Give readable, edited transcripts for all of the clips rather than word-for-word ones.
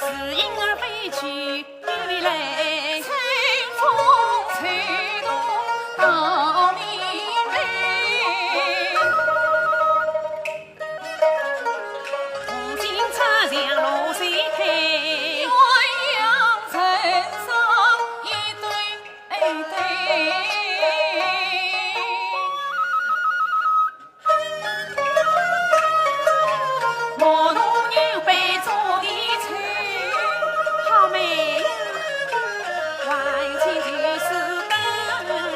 是因儿飞去雨来，春风吹动到明媚。如今插上露水台，鸳鸯成双一对。毛奴牛背做的菜，好美呀！万千就是当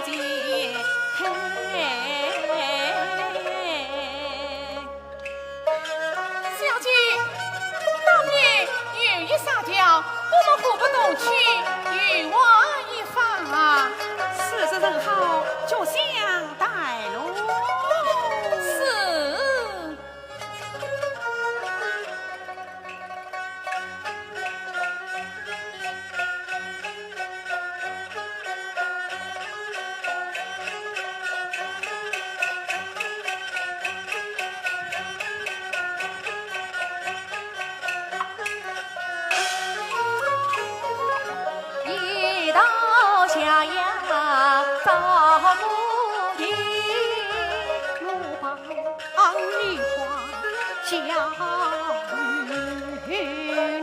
前小姐，当年有一撒娇，我们何不同去与我一方啊？事实正好，就相待喽。是。一到下阳照不定，路旁梨花笑与人。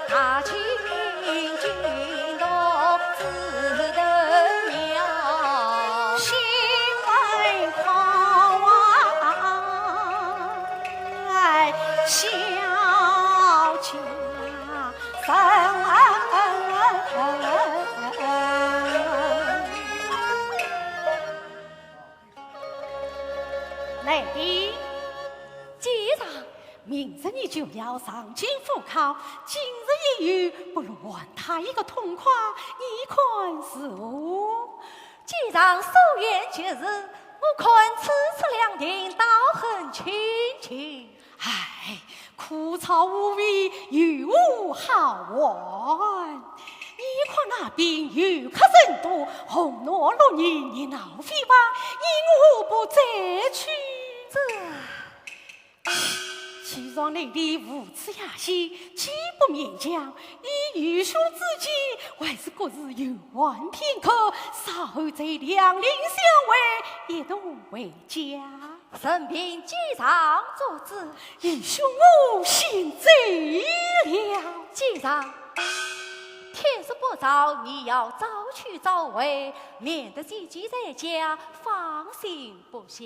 大清京东自得妙，新闻狂外小家分。来的既然明日你就要上京赴考，今日一遇，不如还他一个痛快，你看是何？既然夙愿节日，我看此次两定倒很亲切。唉，枯草无味，又无好玩。你看那边游客甚多，红闹落人热闹非凡，你何不再去？齐庄内的无耻亚戏，既不勉强，以愚兄之计，还是各自游玩片刻，稍后再两邻相会，一同回家。神兵机上坐姿，愚兄我心醉了。机上天色不早，你要早去早回，免得姐姐在家放心不下。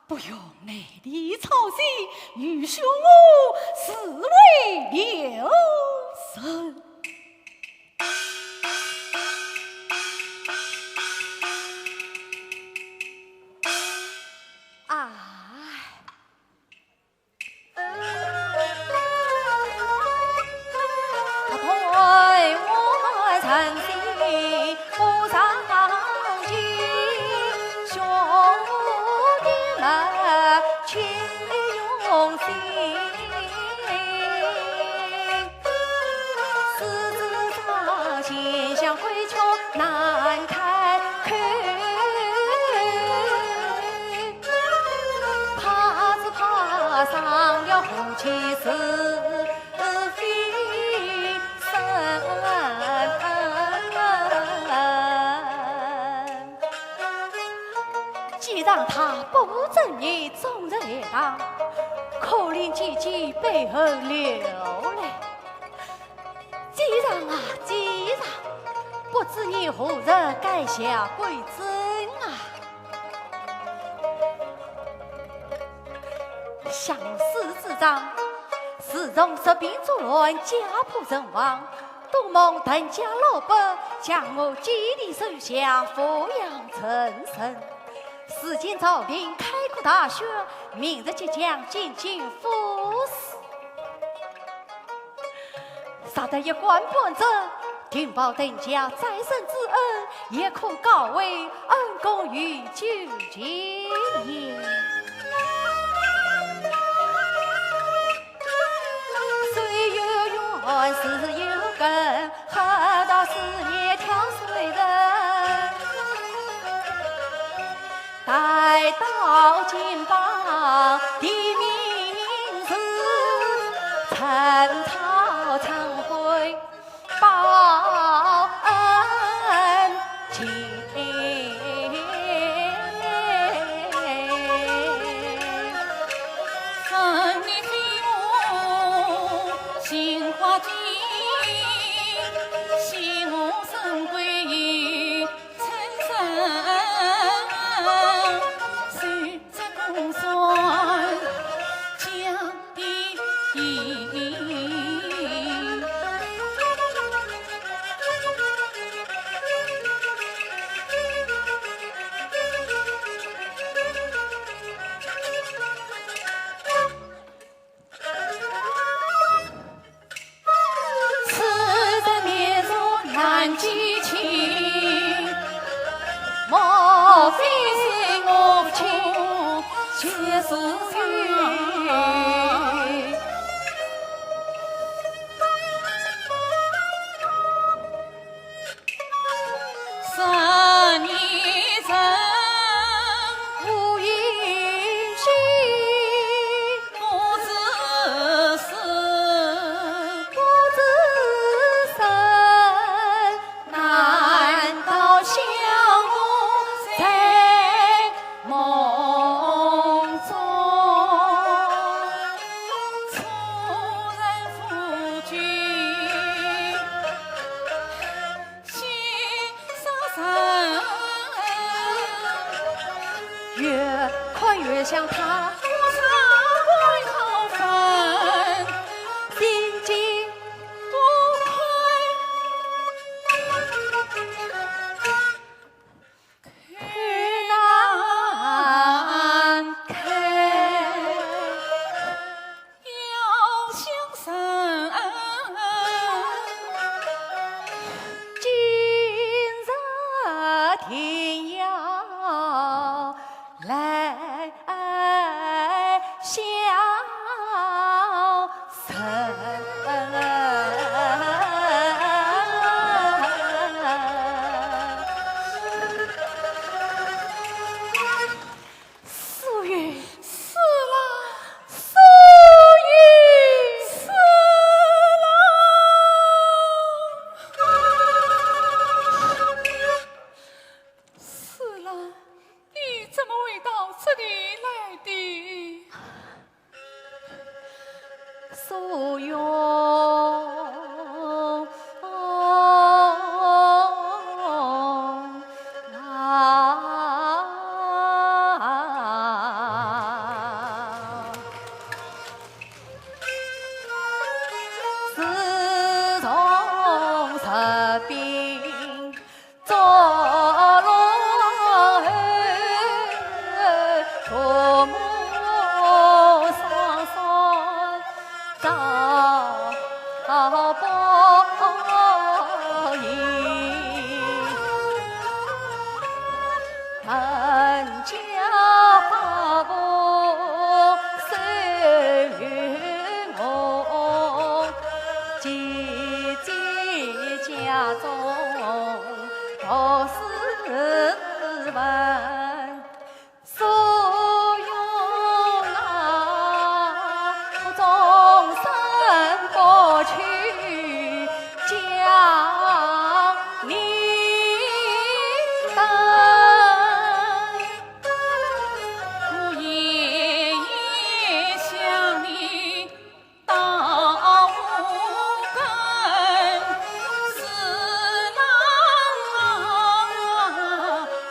不用内力操心，愚兄我是为留神。其是非深，既然他不正义，终日来当，可怜姐姐背后流泪。既然啊，既然，不知你何日改下归真啊？相思之长，自从十兵作乱，家破人亡，多蒙邓家老伯将我接力手下，抚养成人。如今朝廷开国大选，明日即将进京赴死，杀得一官半职，听报邓家再生之恩，也可告为恩公于九级也。是有根，何到4年挑水人？待到金榜的名字，陈朝常会报恩情。分你给我杏花径，喜我生归于陈生。公孙将地此人面若难记清，莫非是我亲却是缘，十年人无音信，不知是，不知生，难道相逢在梦中？错人夫君，心伤神。越看越像他，我常会好分，心惊多亏难开，要相生。今日天要来相素玉死了，素玉死了，死了！你怎么会到这里来的？素玉自从生病坐落父母双双遭报应，人家把我收于我，姐姐家中读诗文，所有啊终身过去将你等。我夜夜想你到无根，是郎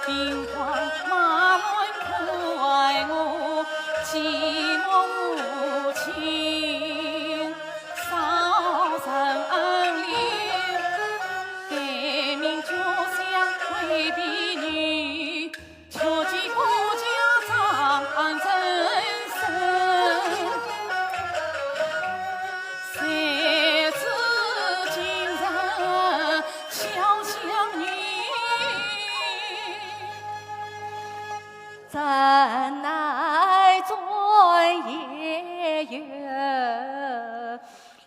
兵荒马乱快我寂寞无情，少人离，改名就想为婢女，求其不家长真身。谁知今日小相女，怎奈转眼月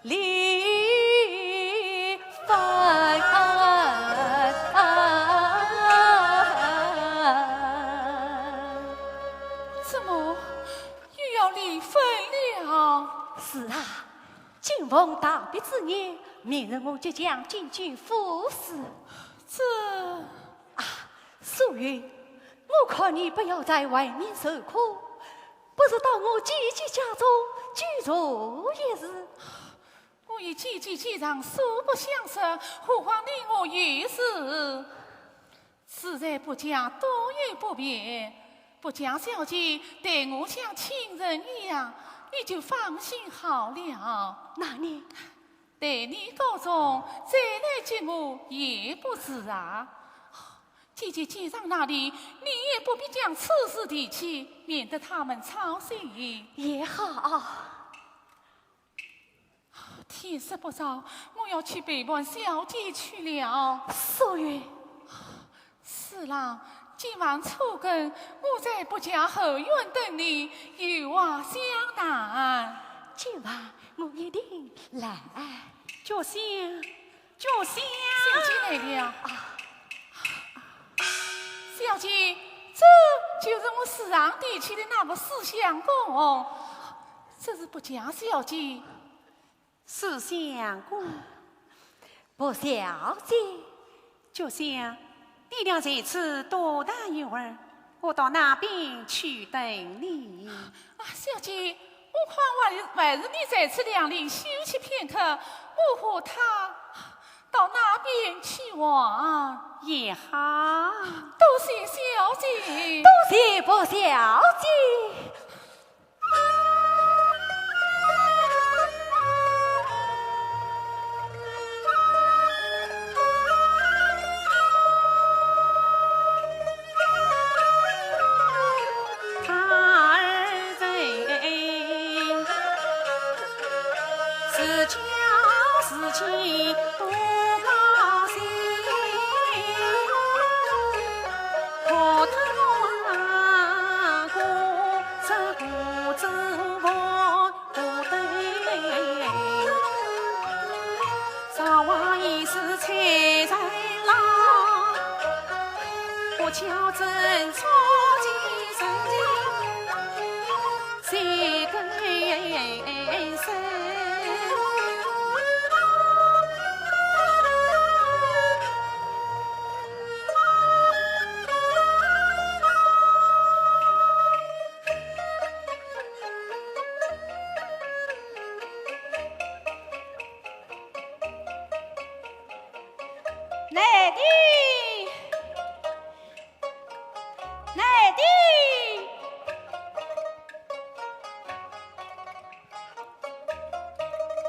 离分。怎么又要离婚了？是啊，今逢大别之年，明日我就将进军府司。这素云，我看你不要在外面受苦，不如到我姐姐家中居住一日。我与姐姐既然素不相识，何况你我于是？自然不讲多有不便，不讲小姐对我像亲人一样，你就放心好了。那你对你告状，再来接我也不迟啊。姐姐街上那里，你也不必将此事提起，免得他们操心。也好。天色不早，我要去陪伴小姐去了。素云，是啦，今晚初更，我在不家后院等你，有话相谈。今晚我一定来。小仙，小姐来了。小姐，这就是我时常提起的那个思相公，这是不讲小姐。思相公，不小姐，小仙，你俩这次多大一会儿？我到那边去等你。小姐，我看还是你在此两里休息片刻，我和他到那边去玩也好。多谢小姐，多谢不小姐。巧珍错几生谁更深？来的。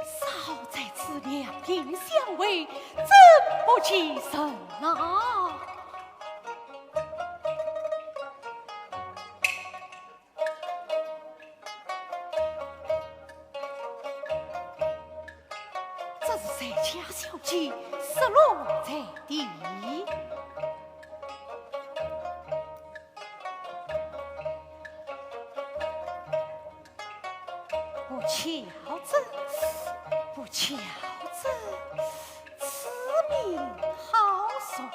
少在此两人相会，怎不起身啊？这是谁家小姐失落在地？不巧子，不巧子，此名好说。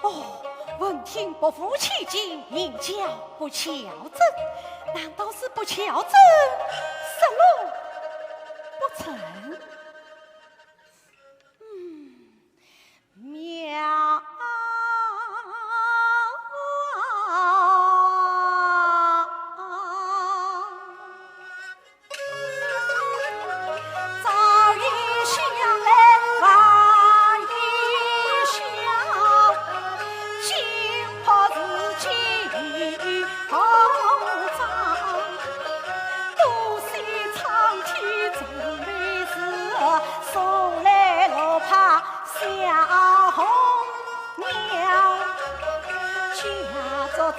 哦，闻听不负其境，名叫不巧子，难道是不巧子失落不成？妙。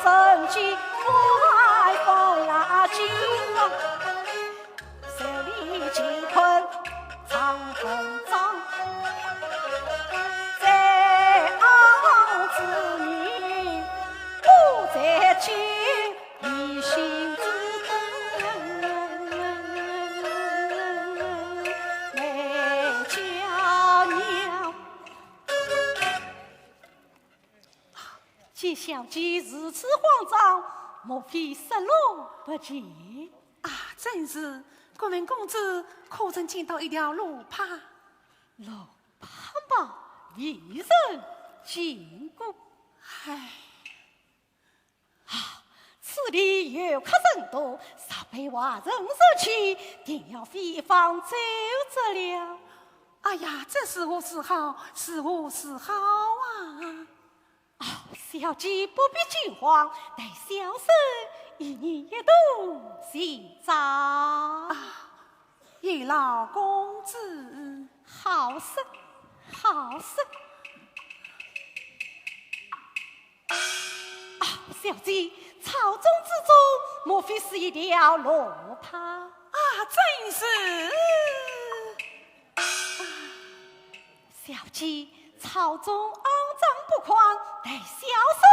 证据外放拉紧啊，手里乾坤藏分赃，在昂子女不在酒，一心只等来叫娘。见小姐如此慌张，莫非失落不见？啊，正是，国文公子可曾见到一条路帕？路帕吗？未曾见过。唉，此地游客甚多，煞被华人所取，定要飞放走着了。哎呀，这是何时好？是何时好啊！小姐不必惊慌，待小生一年一度寻找。叶老公子，好事，好事。小姐，草中之中莫非是一条罗帕？真是。小姐，草中肮脏不宽，待小生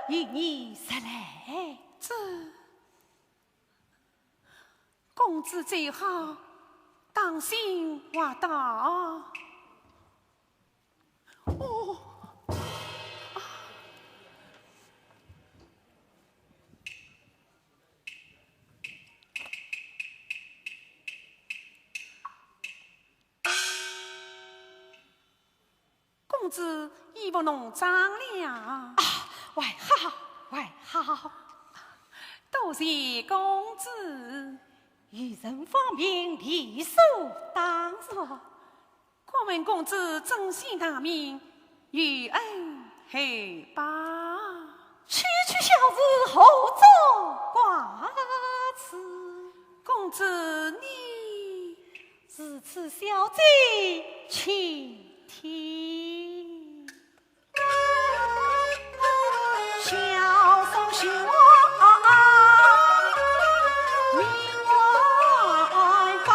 与你实来。这公子最好当心滑倒。哦。公子衣服弄脏了。还好，还好。多谢公子，愚人方面理所当然。国文公子真心大名，与恩黑八。区区小子何作挂齿？公子你是此小姐请听。小松兄命外报，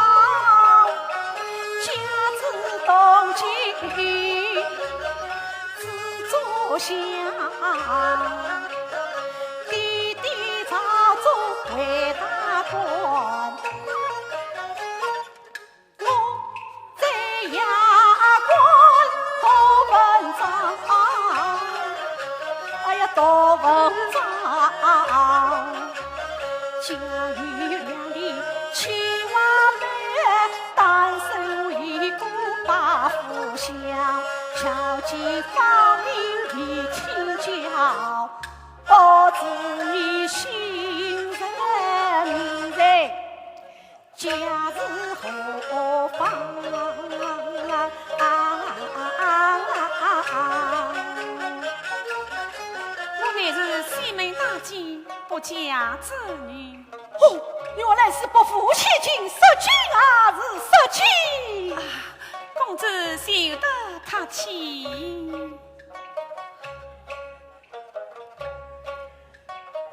家子东京自作想，弟弟早做为大官，我在衙官多文章，哎呀多文章，家与两里去往来，单手一股把夫相，小姐方明你请教，不知你心人明人家是何方？我乃是西门大姐不嫁之女。哦，原来是伯父千金，失君啊，是失妻。公子休得客气。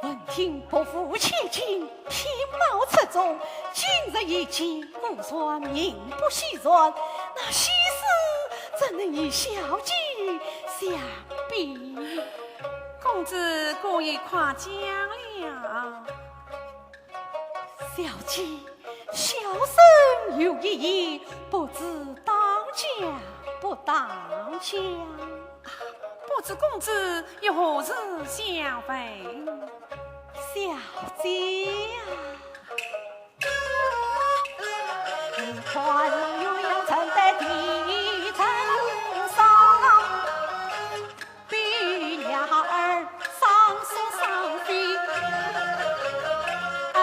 闻听伯父千金天貌出众，今日一见，故说名不虚传。那喜事怎能与小姐相比？公子过于夸奖了。小姐，小生有一言，不知当讲不当讲。不知公子有何事相会？小姐啊，你看鸳鸯城在地城上，比鸟儿上树上飞，爱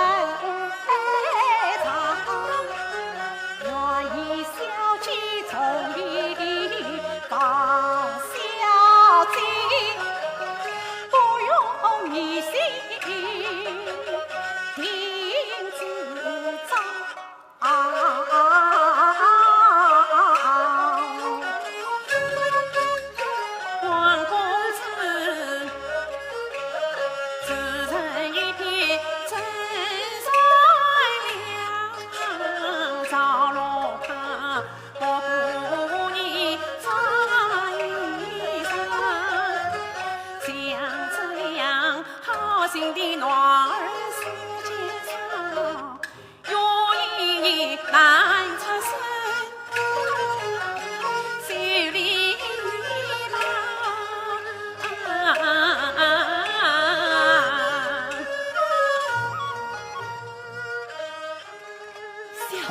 唱，愿意小姐成里当小姐，不用你心。定自招，王公子自成一片真善良，赵罗卡我不你张一生，像这样好心的暖儿世界上有一难出身，心里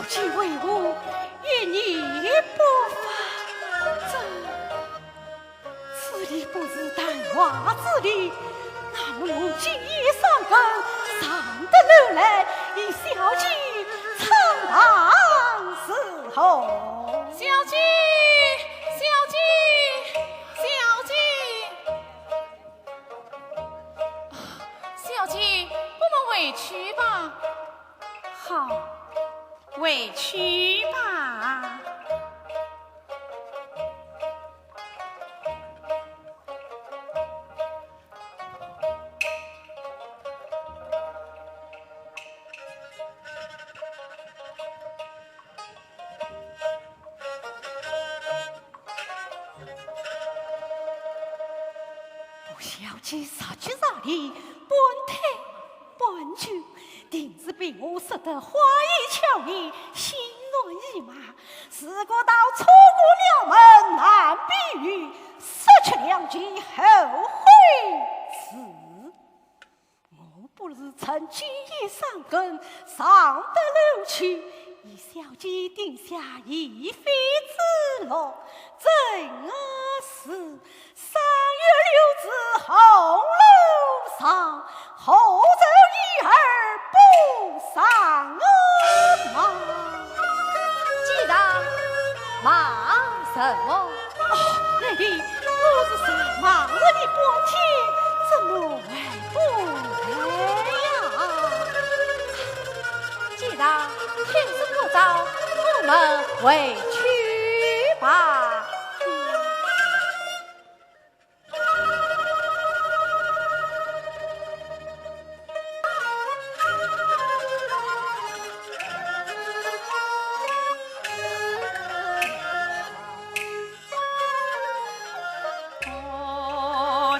姐为我与你不发此理不是谈话之理。那么我今夜上根，上得楼来，与小姐长谈伺候。小姐，小姐，小姐，小姐，我们回去吧。好，回去吧。小姐杀去杀里，半推半就，定是被我说得花言巧语，心乱意麻。如果到错过了门难避雨，说出两句后悔死。我不如趁今夜上根，上得楼去，与小姐定下一妃之乐。正是3月6日红楼上，后奏一儿不上马。既然忙什么？奶奶，我是在忙着的半天，怎么还不来呀？既然天色不早，我们回去吧。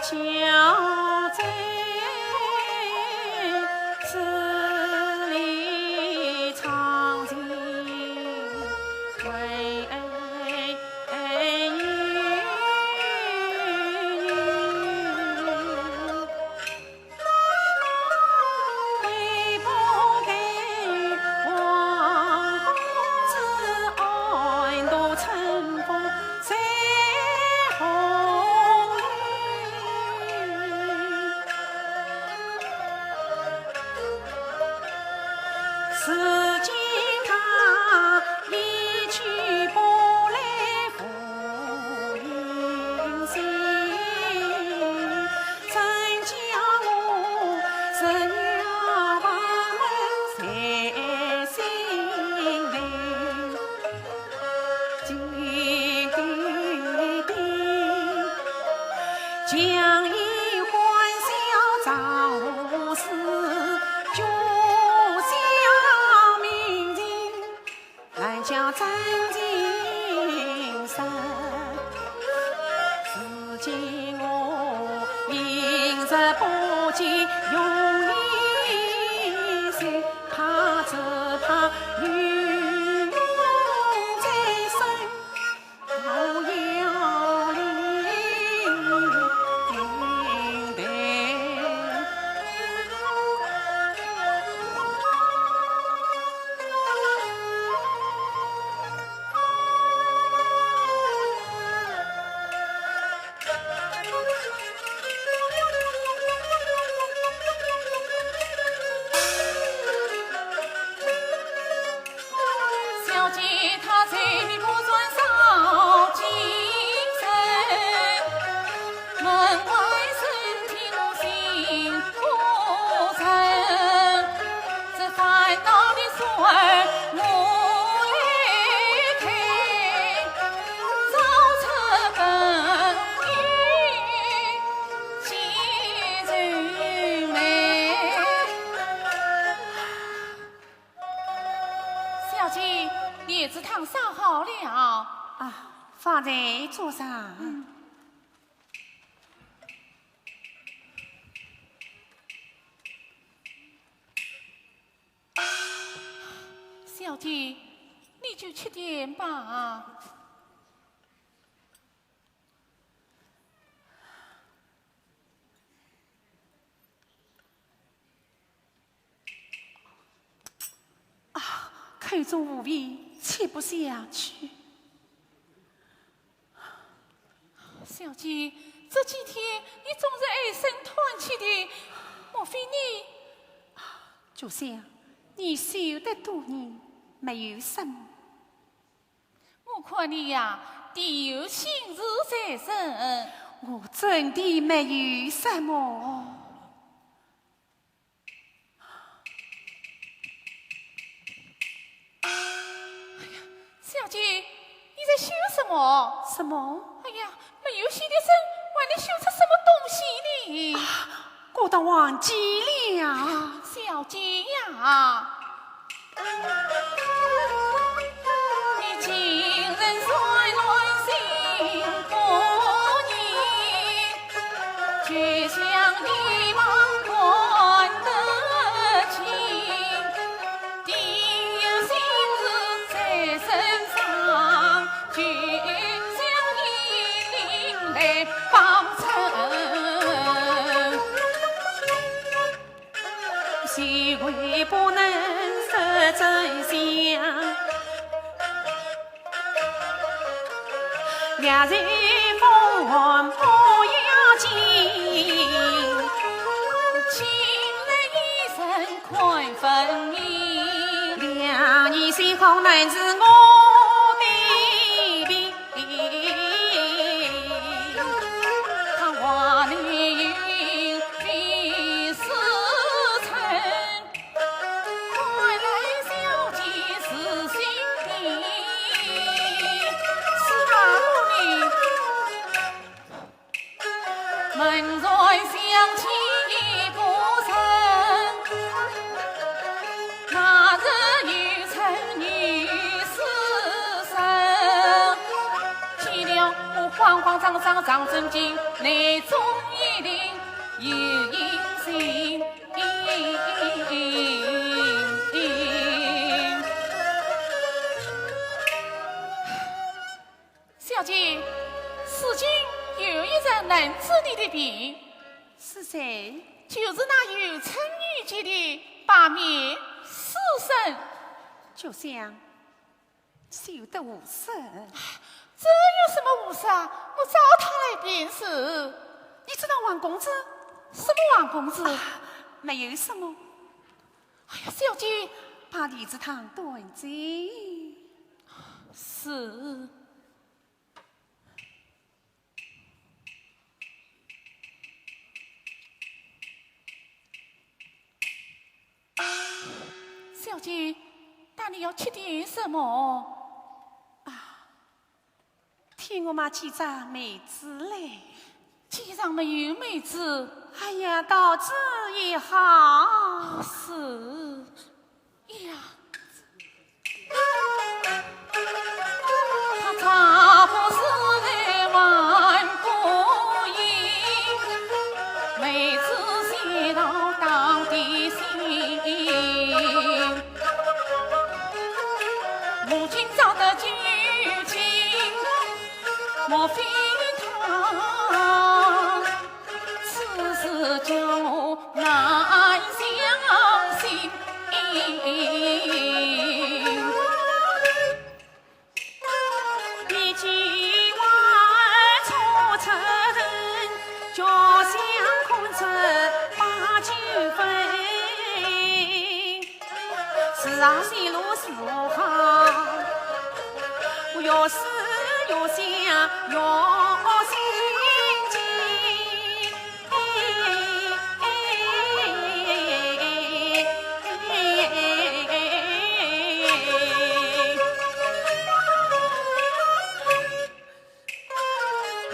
小贼此里藏进为为不给王公子爱度春风谁红如今他一去不来复云西，怎叫我日夜把门在心里？今天将以欢笑造事，就像明镜来叫真精神。如今我明日不见容易些，怕只怕雨在身，不要领带。小姐她嘴里不转少精神，门外身听心不沉。这烦恼的锁儿我来开，早出本与见人美。小姐，叶子汤烧好了。啊，放在桌上。小姐，你就吃点吧。可口中无味，吃不下去。小姐，这几天你总是唉声叹气的，莫非你？就像你受得多年，没有什么。我看你呀，地有心事在身。我真的没有什么。小姐，你在修什么？什么？哎呀，没有洗的身，还能修出什么东西呢？我倒忘记了。小姐呀，你今人衰乱心不宁，却像一望断得清，定有心事在身上，却像一领来帮衬。谁会不能识真相？两人风不要紧，情人一生宽分明，两人最好难是我妹妹。他话里云最是诚，快来小姐是心底，是大姑娘门外响起一鼓声，那日女臣女死生，岂料我慌慌张张上阵进，内中一定有隐情。小姐，此经有一人能治你的病，是谁？就是那有称女杰的八面师生。就像修得无声。这有什么无啥？我找他来便是。你知道王公子？什么王公子？没有什么。哎呀，小姐，怕李子堂断罪。是。小姐，那你要吃点什么？替我买几张梅子来。街上没有妹子。哎呀，到此也好。是呀。他茶不思来万不应，妹子先到当地心。母亲找得究竟，莫非他此事叫难相信？一句话错出人，交相空出把酒分。是啊，前路是好，我要思要想要心急。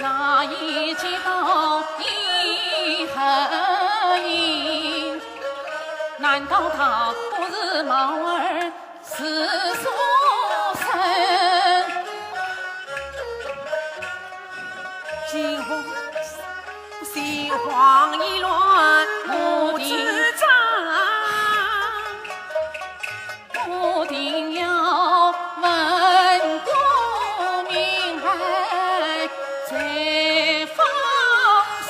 那一街道一恨影，难道他不是毛儿是书生？心慌意乱我自张，我定要问个明白，才放心。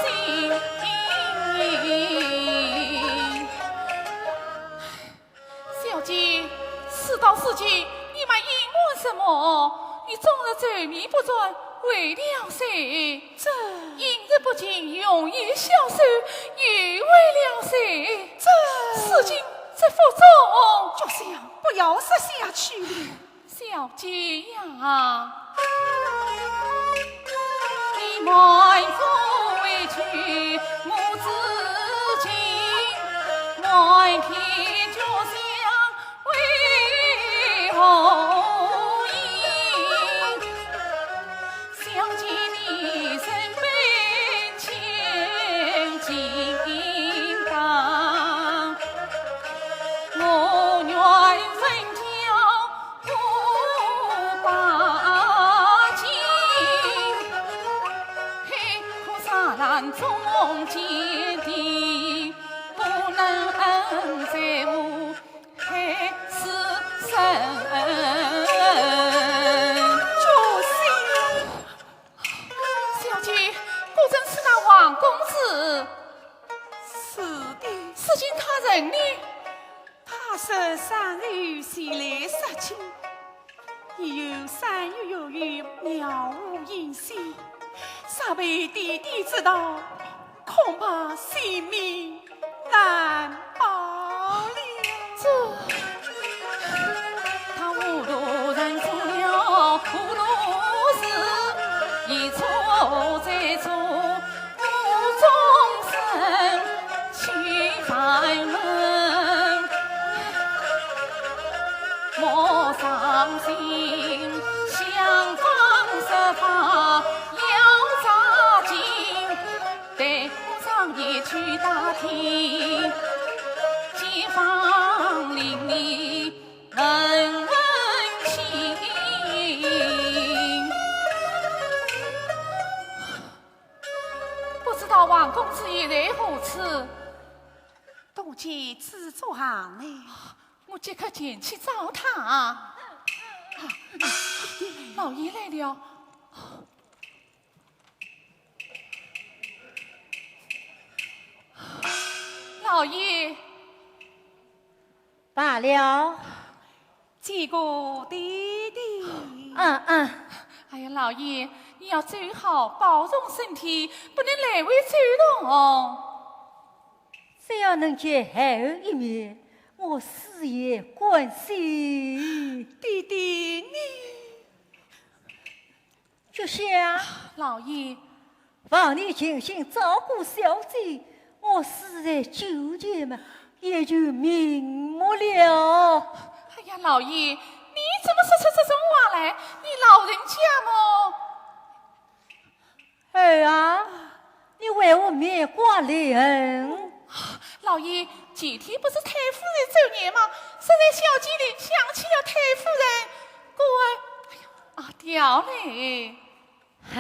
小姐，事到少司机，你们隐瞒什么？你终日走迷不转，为了谁？这今日不仅容易消受，又为了谁？这事情这副中，就是要不要说下去了。小姐呀，你埋伏委屈母子情，满天脚香为后迎，想见你身边千金刚，我愿人条不把情，黑苦沙难中坚定，不能在乎黑死神。小姐，果真是那王公子，是的，事情他人呢？他是三日前来杀亲，已有3月有余，渺无音信。稍被弟弟知道，恐怕性命难保了。他误路人做了糊涂事，一错再错，无终身去烦闷。莫伤心，想方设法要扎紧，待我上夜去打听，街坊邻里问问情。不知道王公子现在何处？多见制作行呢，我即刻前去找他。老爷来了。老爷，罢了。见过弟弟。哎呀，老爷，你要最好保重身体，不能来回走动。只要能见后一面，我死也关心。弟弟你就像老爷，望你尽心照顾小姐，我死在纠结嘛，也就瞑目了。哎呀，老爷，你怎么说出这种话来？你老人家么？儿啊，你为我面挂泪痕。老爷，前天不是太夫人走年吗？实在小姐里想起了太夫人，故而，哎呀，啊掉嘞！唉，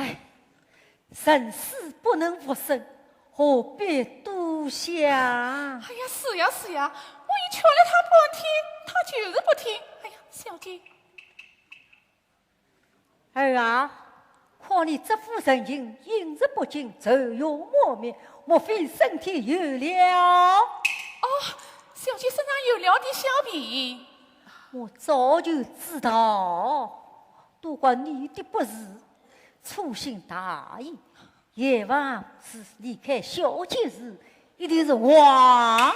人死不能复生，何必多想？哎呀，是呀是呀，我已劝了他半天，他就是不听。哎呀，小姐，儿啊，况你这副神情，饮食不进，走容莫面，莫非身体有了？小姐身上有了点小病。我早就知道，都怪你的不是，粗心大意。夜晚是离开小姐时，一定是忘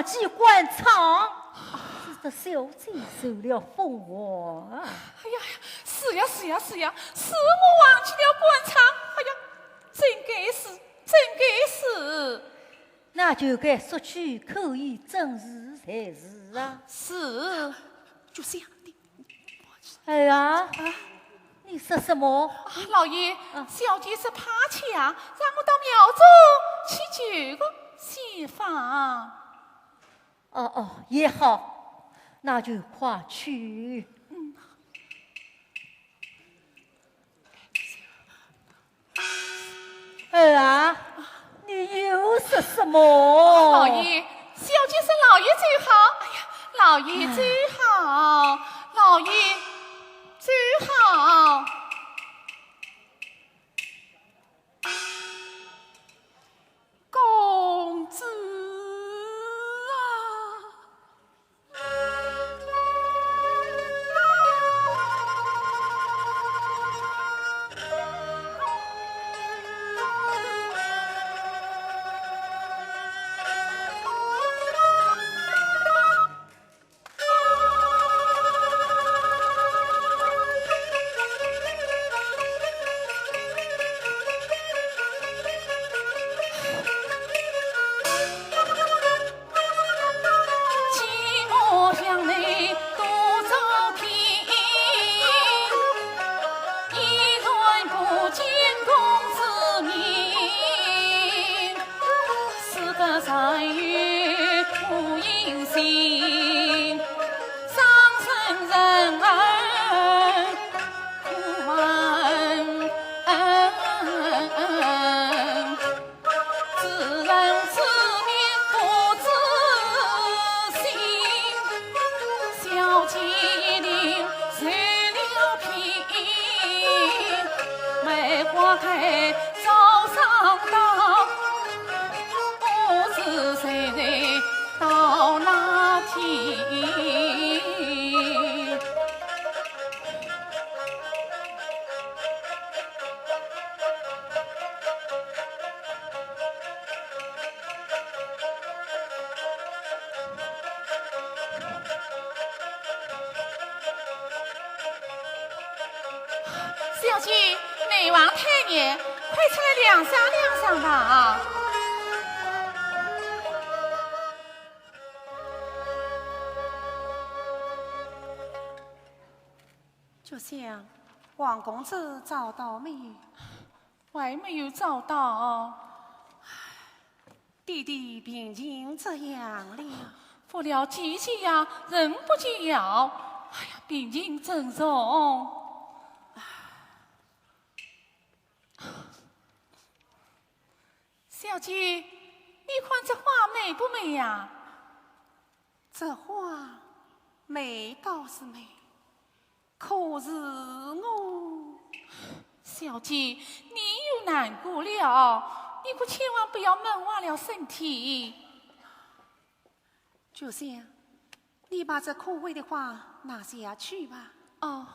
记关仓，使得小姐受了风war啊！哎呀，是呀是呀是呀，是我忘记了关仓。哎呀，真该死，真该死。那就该索取口译证实才是啊！是，就这样的。哎呀，你说什么？老爷，小姐是怕抢，让我到庙中去求个仙法。也好，那就快去。儿啊，你又说什么？老爷，小姐是老爷最好。哎呀，老爷最好，老爷最好。公子啊，得善于无音信，伤身人儿苦闷。自人自命不自信，小姐一定受了骗，梅花开早上到，不知谁人到哪天。小姐，内王太爷，快出来亮相吧！就像王公子找到没有？还没有找到。弟弟病情怎样了？服了几剂呀，仍不见药。哎呀，病情真重。小姐，你看这花美不美呀？这花美倒是美，可是我……小姐，你又难过了，你可千万不要闷坏了身体。就像你把这可畏的花拿下去吧。哦。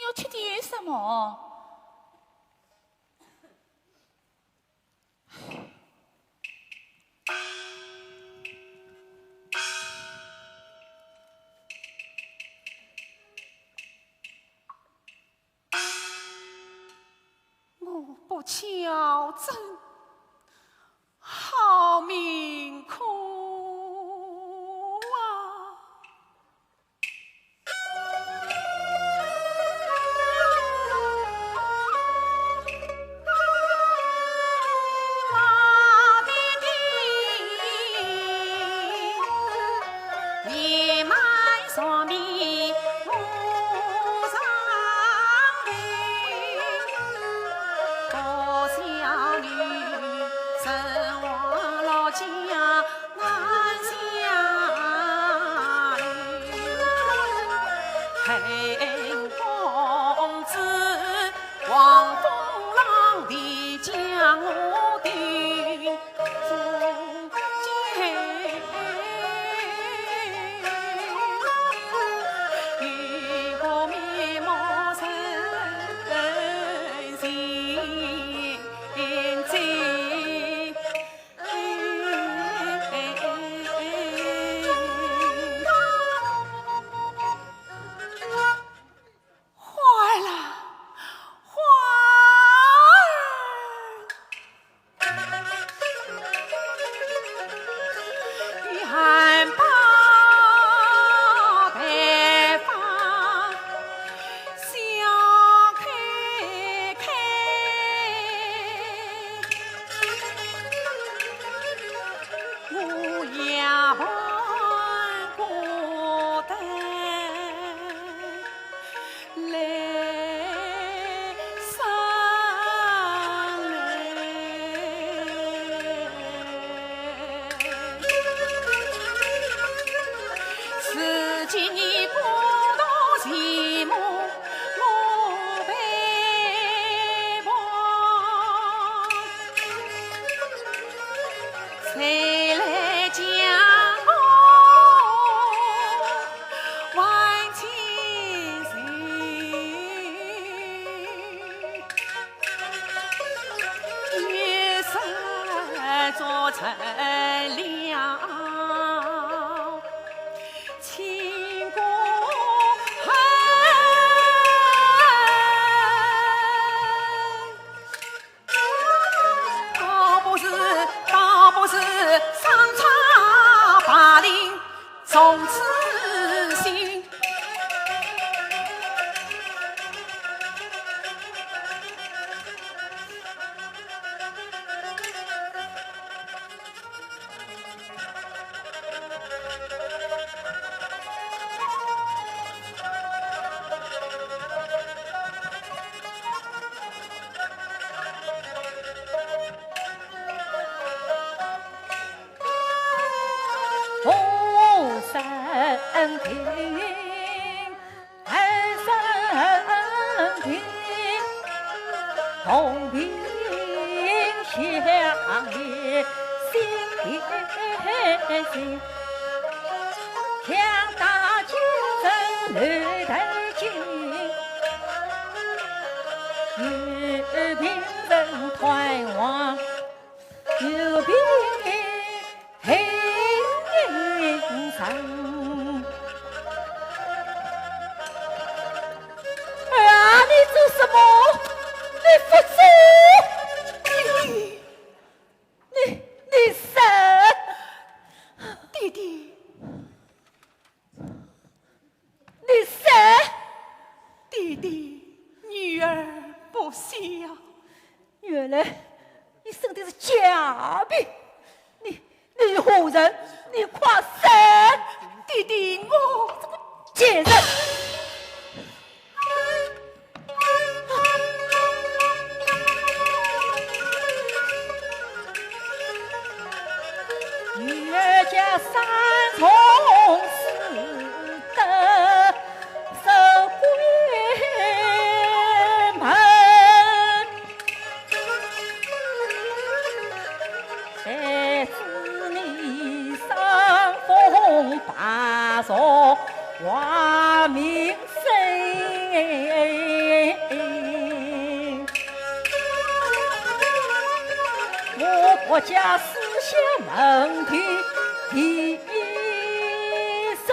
要吃点什么？我不瞧真，好命苦。心，强大精神难得尽，与病人团往，有病黑上。啊！你做什么？你不走！你神！弟弟，你神！弟弟，女儿不孝。原来你生的是假病！你何人？你夸神！弟弟，我这个贱人！女儿家三从四德，守闺门，谁知你伤风霸座挂名声，我国家思想问题提升，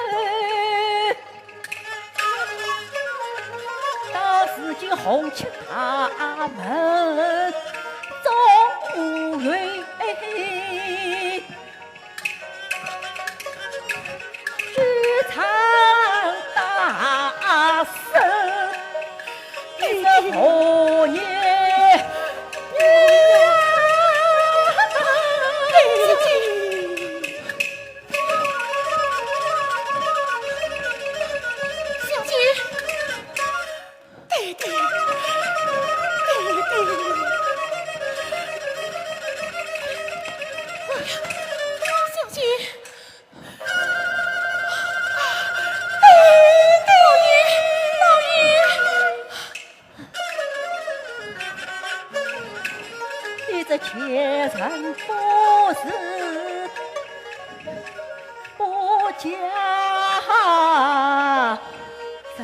到如今红旗大门终于剧场大胜，你这何年？妾身不是不嫁人。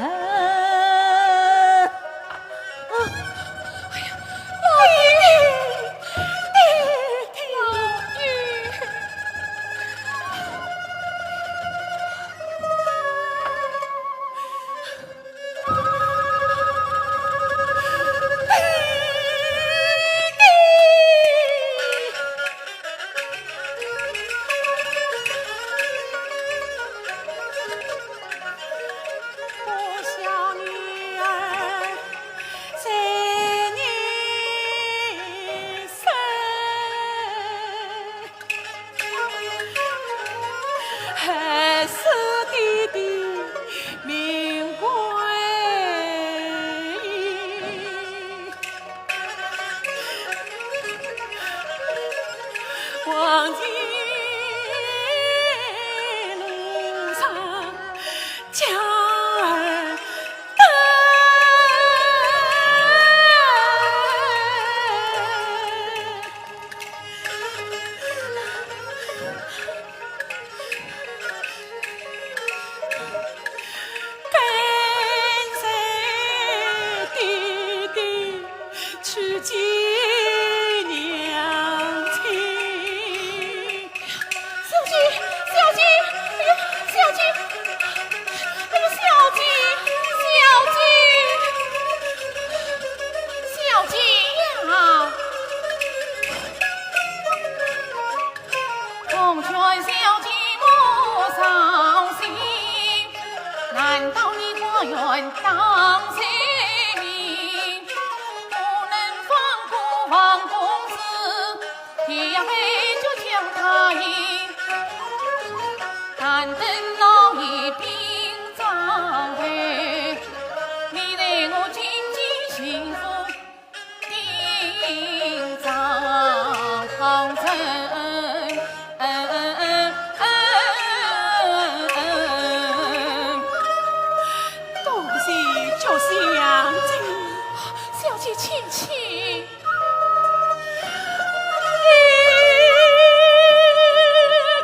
往今路上娇儿跟随弟弟去见娘亲。小姐，小姐，哎呀，小姐，哎呀，小姐，小姐呀！奉劝小姐莫伤心，难道你花园当谁名？不能放过王公子，天黑就将他迎。但等老爷病早回，你待我紧紧幸福定长城。多谢救相亲，小姐请起。弟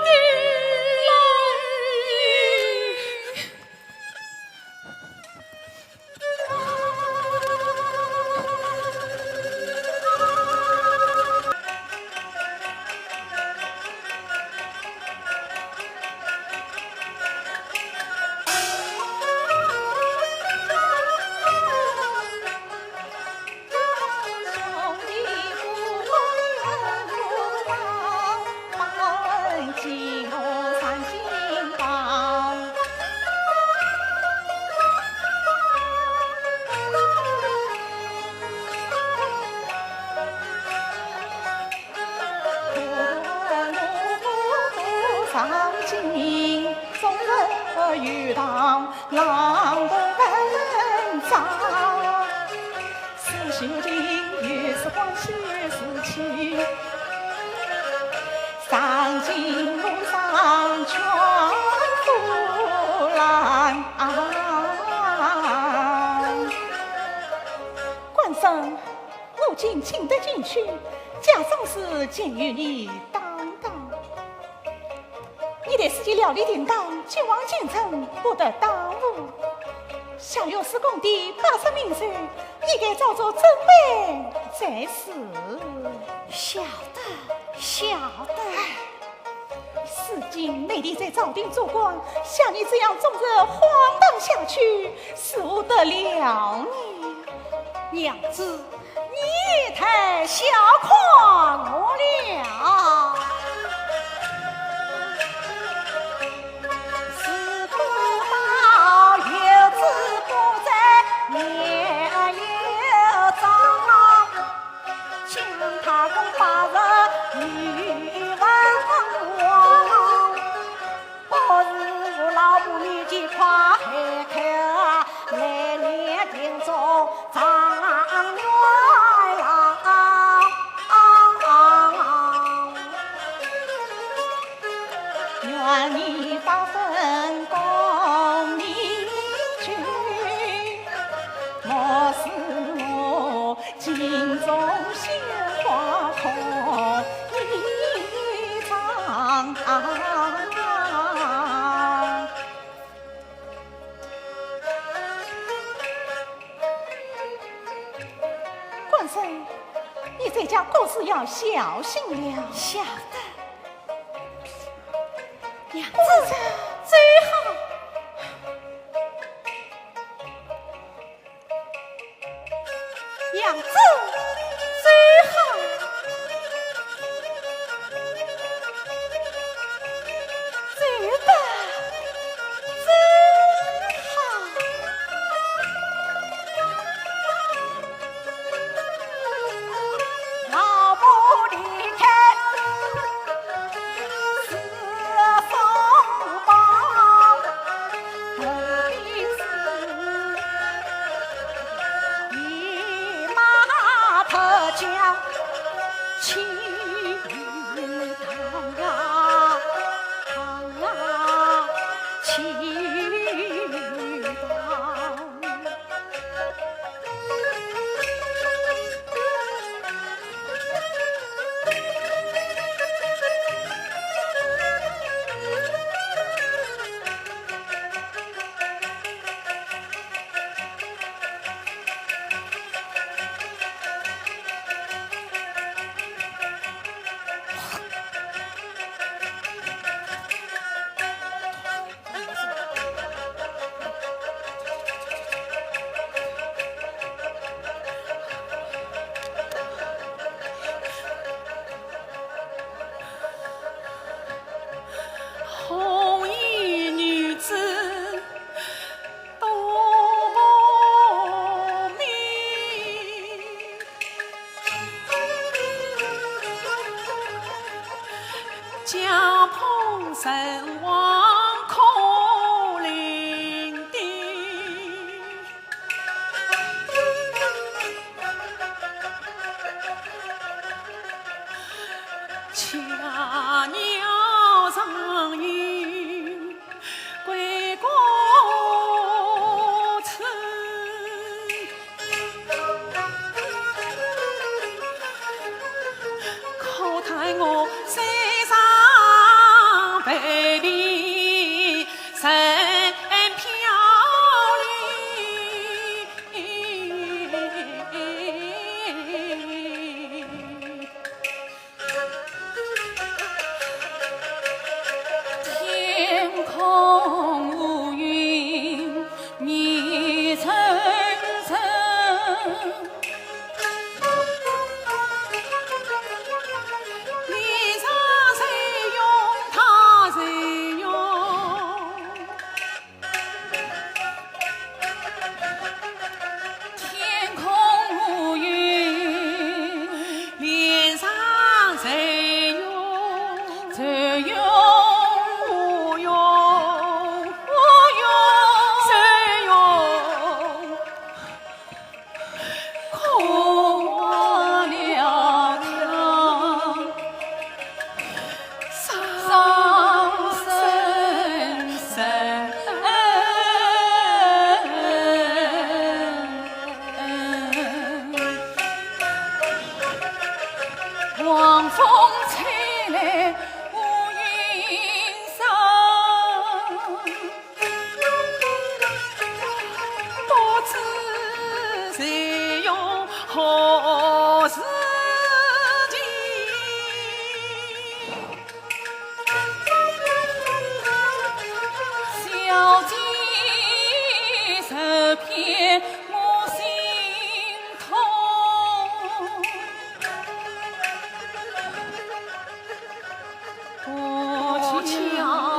弟。请请得进去，家中事尽与你当当。你得自己料理定当，前往京城不得耽误。下有施工的80名手，应该照做准备才是。晓得，晓得。如今内地在朝廷做官，像你这样纵着荒唐下去，受得了你？娘子，你太小看我了。自古道有子不在年幼长，请他共8日女王王，不是我老母面前夸海口，来年定中长元郎。愿你把分功名去，莫使我镜中鲜花空一场。官生，你在家过事要小心了。晓得。娘子，最好。娘子最好。最得最好。老母离开将青玉堂啊堂啊青玉堂。何时起？小姐受骗我心痛，我瞧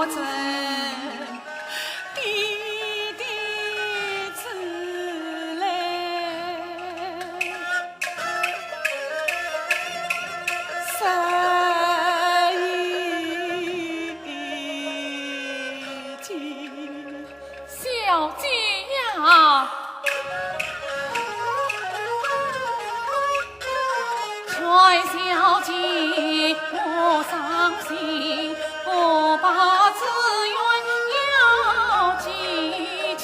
真弟弟子来，实已经。小姐呀，劝小姐莫伤心，不把自愿要记清。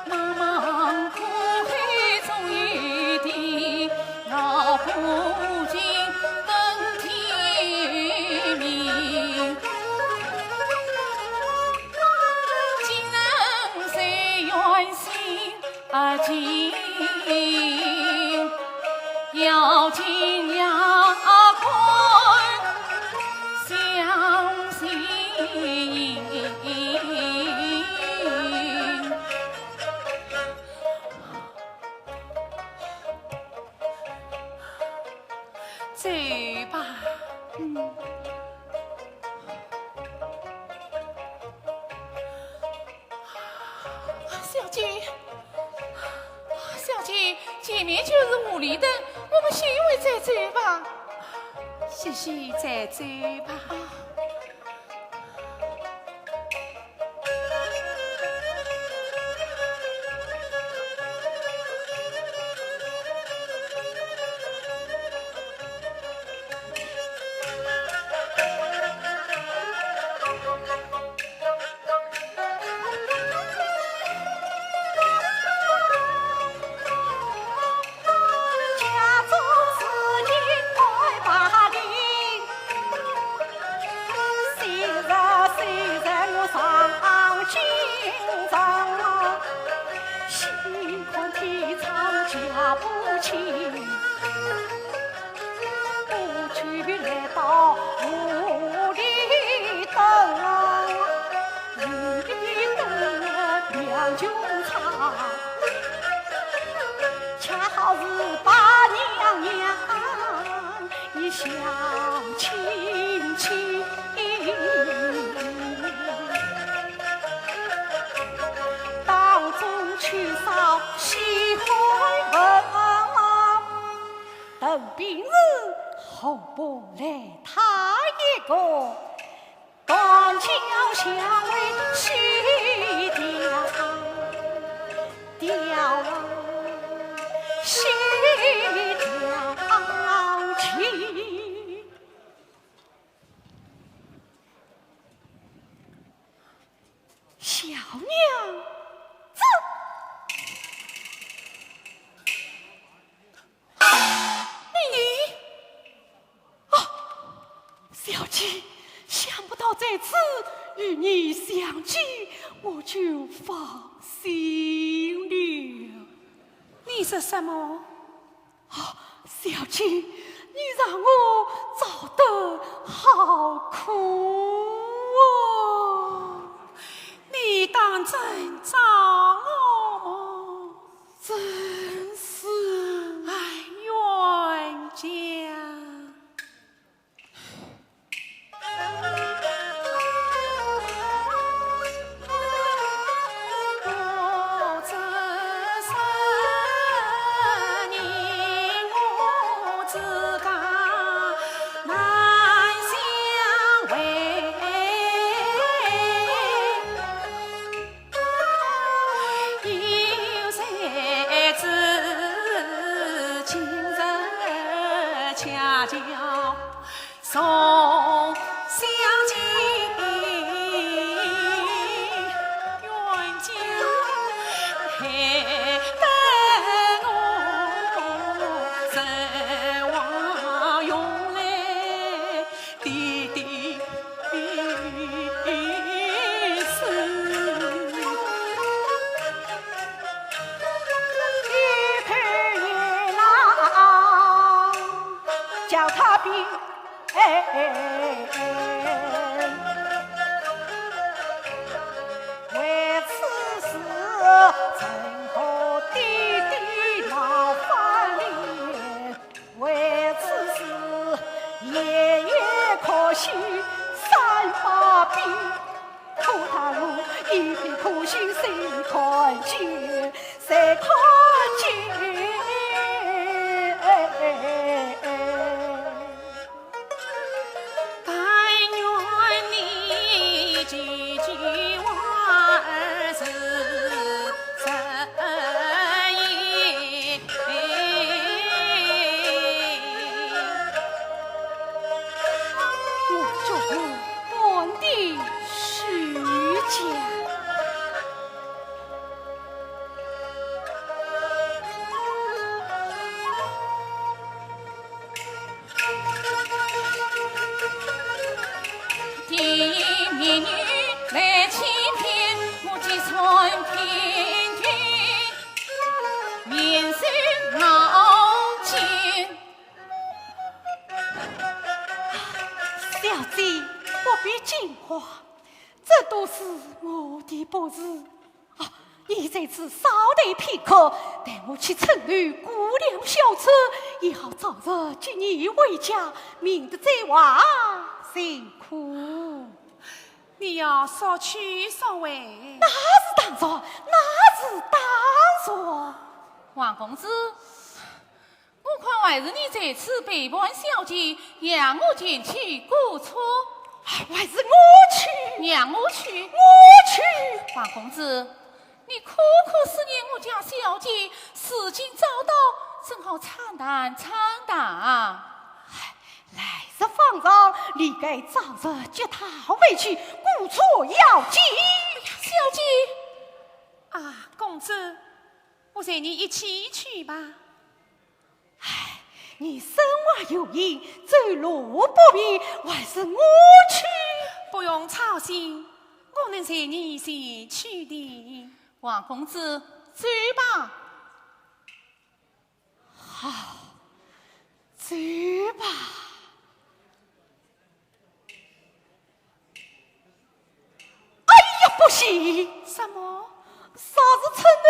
茫茫苦海中有地，老夫君等天明。今人谁愿心而静？要尽呀宽相信。走吧，小姐，小姐，前面就是五里灯，我们先回再走吧。歇歇再走吧。家中事情快把定，昔日我上京城，心宽体长家不轻，不去来到五里灯，五里灯两军场。恰好是把娘娘一厢亲亲，当中缺少喜欢文，等平日后不来他一个，断桥相为须吊须吊起。小娘子，你小姐，想不到这次与你相聚，我就放心了。你说什么？小姐，你让我找得好苦哦！你当真找我吗？真是，哎，冤家。我这10年我自家难相会，有谁知今日恰巧送相见，冤家还等我神往用来滴滴思。一看为此事，曾和弟弟闹翻脸。为此事，夜夜可惜三把笔。可叹我一片苦心谁看见？谁看见？但愿你句句话儿是真言。我祝本地虚假。第一美女来欺骗，我既穿偏君，面色傲见。小姐不必惊慌，这都是我的本事。你在此稍待片刻，带我去城里雇辆小车，也好早日接你回家，免得在外辛苦。你要少去少回。那是当然，那是当然。王公子，我看还是你这次陪伴小姐，让我前去顾错。还是我去，让我去。我去。王公子，你苦苦思念我家小姐，时间早到，正好长谈长谈。来日方长，你该早日接她回去，顾错要紧。小姐，啊，公子，我随你一起去吧。你身外有意，走路不便，还是我去。不用操心，我能随你先去的。王公子，走吧。好，走吧。哎呀，不行！什么？啥子城内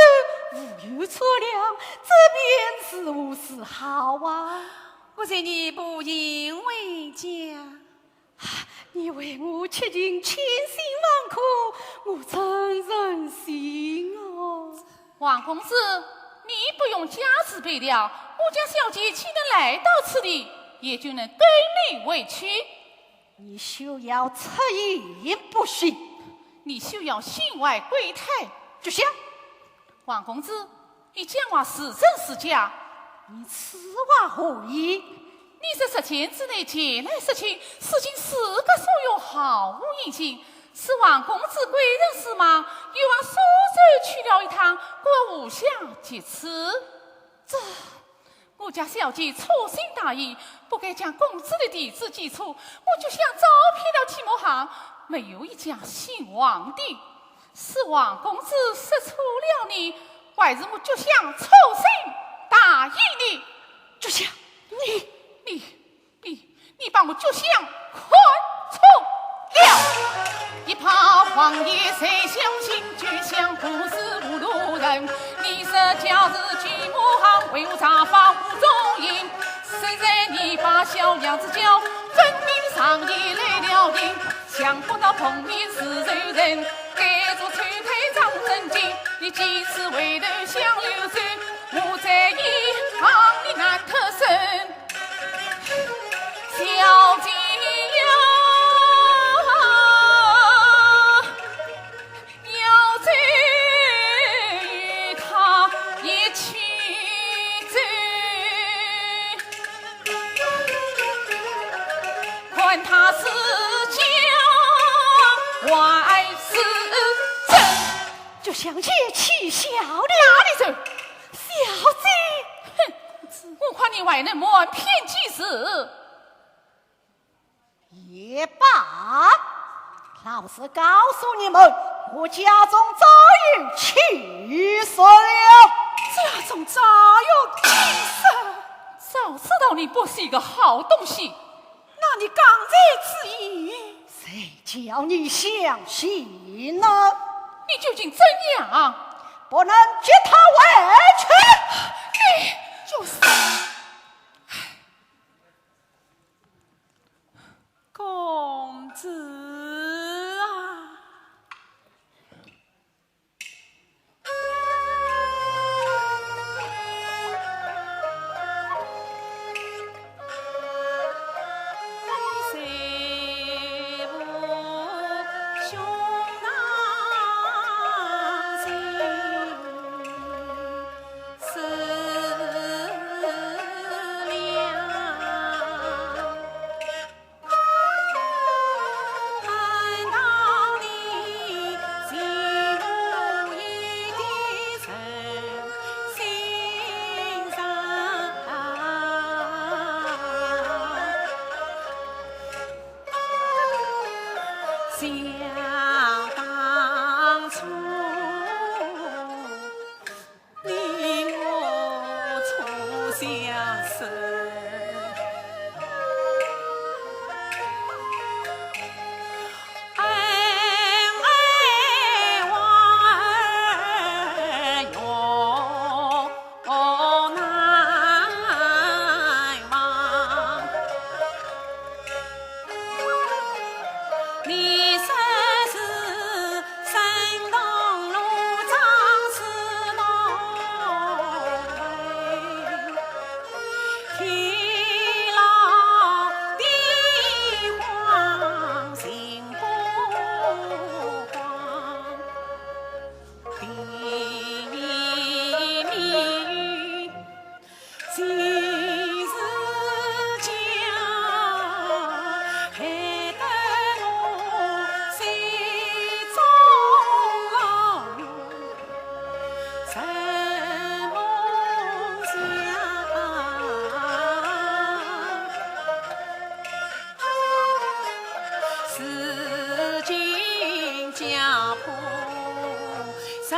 无有车辆，这便是无事好啊！我在你不应为家。你为我吃尽千辛万苦，我真忍心哦。王公子，你不用加之备料，我家小姐岂能来到此地，也就能跟你回去。你休要出言不逊，你休要心怀鬼胎。就像王公子，你讲话是真是假？你此话何意？你这10天之内前来事情，事情4个所有，毫无影响。是王公子贵人是吗？又往苏州去了一趟，果无暇及此。这我家小姐粗心大意，不该将公子的地址记错，我就想招骗了提莫行，没有一家姓王的。是王公子识错了你，还是我就想粗心大意你？就像你把我就想看错了。一怕荒野谁相信，就像不是无路人。你是假日举目行，为我茶坊无踪影。谁在你把小娘子叫，分明上夜来了定。想不到碰面是仇人，该做穿腿张真经。你几次回头想溜走，我在一旁你难脱身。小姐要走与他一起走，管他是假还是真，就像夜气笑了。哪里走？小姐，哼！我看你还能瞒骗几时？也罢，老实告诉你们，我家中早有妻室了。家中早有妻室，早知道你不是一个好东西，那你干然此言，谁叫你相信呢？你究竟怎样？不能接他回去。就是公子啊，谁无胸囊心思量。看到你心无意的诚心上，想当初你我初相识。恩爱往儿永难忘，你生是山东路张氏东北，天老地荒，心不慌，地命今日家，害得我心中牢狱，沉梦乡。如今家破人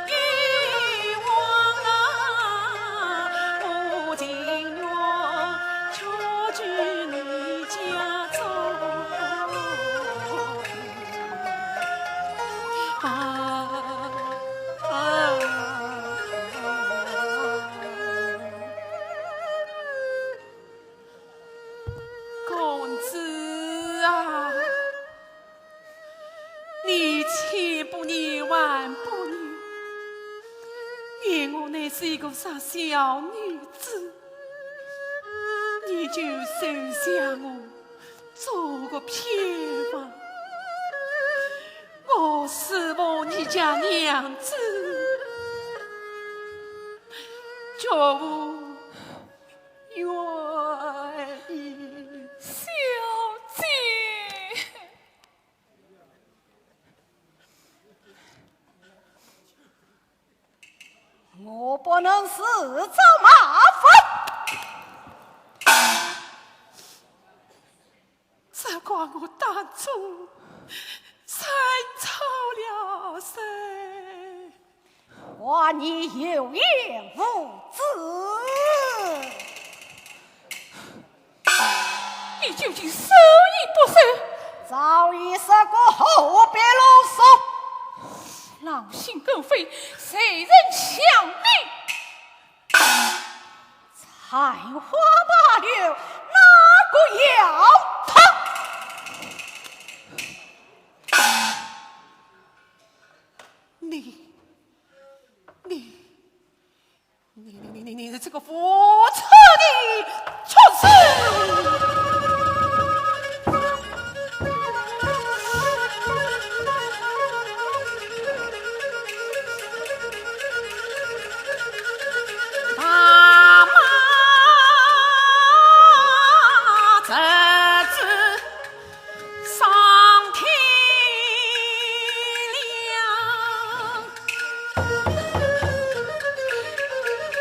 已亡啊，我情愿求居你家中。公子啊，你千不念万不念，念我乃是一个傻小女子，你就收下我做个偏房，我侍奉你家娘子，叫我愿意。小姐，我不能自找麻烦。只怪我当初三操了身，话你有言无字，你究竟收与不收？早已说过后别啰嗦。狼心狗肺，谁人想你？菜花八柳，哪个要他？你这个无耻的畜生！大妈这次上天亮。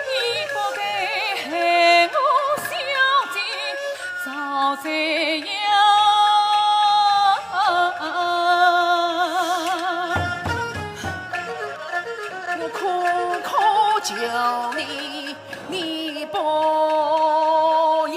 你不该害我小姐遭罪呀！我苦苦求你，你不依。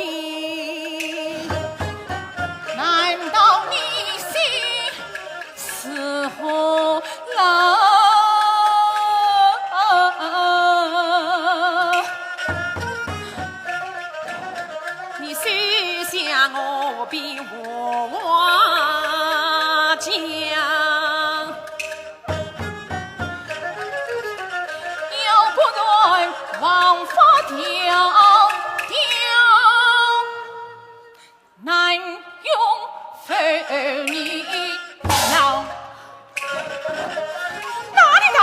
王法调调，难用妇女老。哪里到？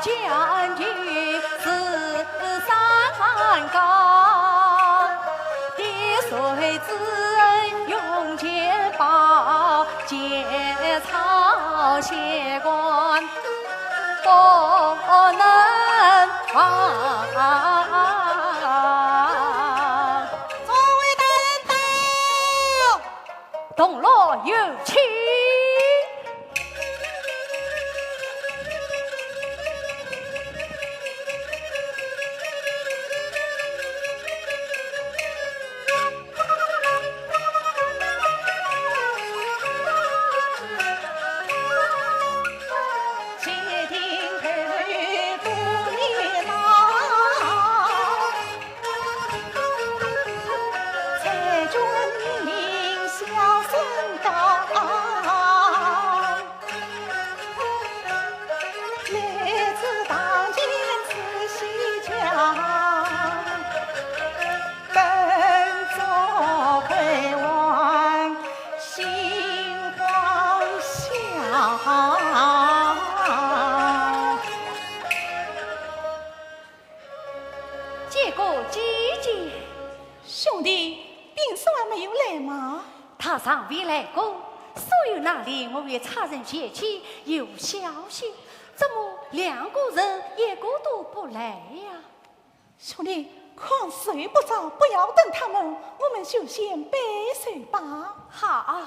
将军四三高，叠水之恩用钱宝，结草谢官不能忘。诸位等等，动罗有情。结果姐姐，兄弟兵士还没有来吗？他尚未来过，所有那里我也差人前去有消息，怎么两个人一个都不来呀？兄弟，看睡不着，不要等他们，我们就先背水吧。好。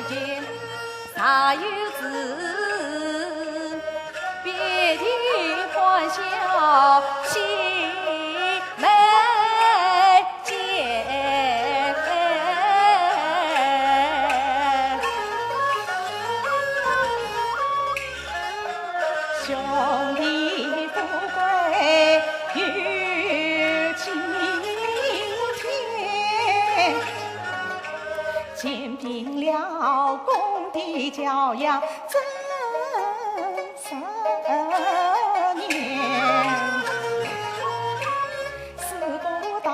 间，啥有子，别提欢笑喜眉间。兄弟富贵与今天，兼并了公的教养真10年，思不到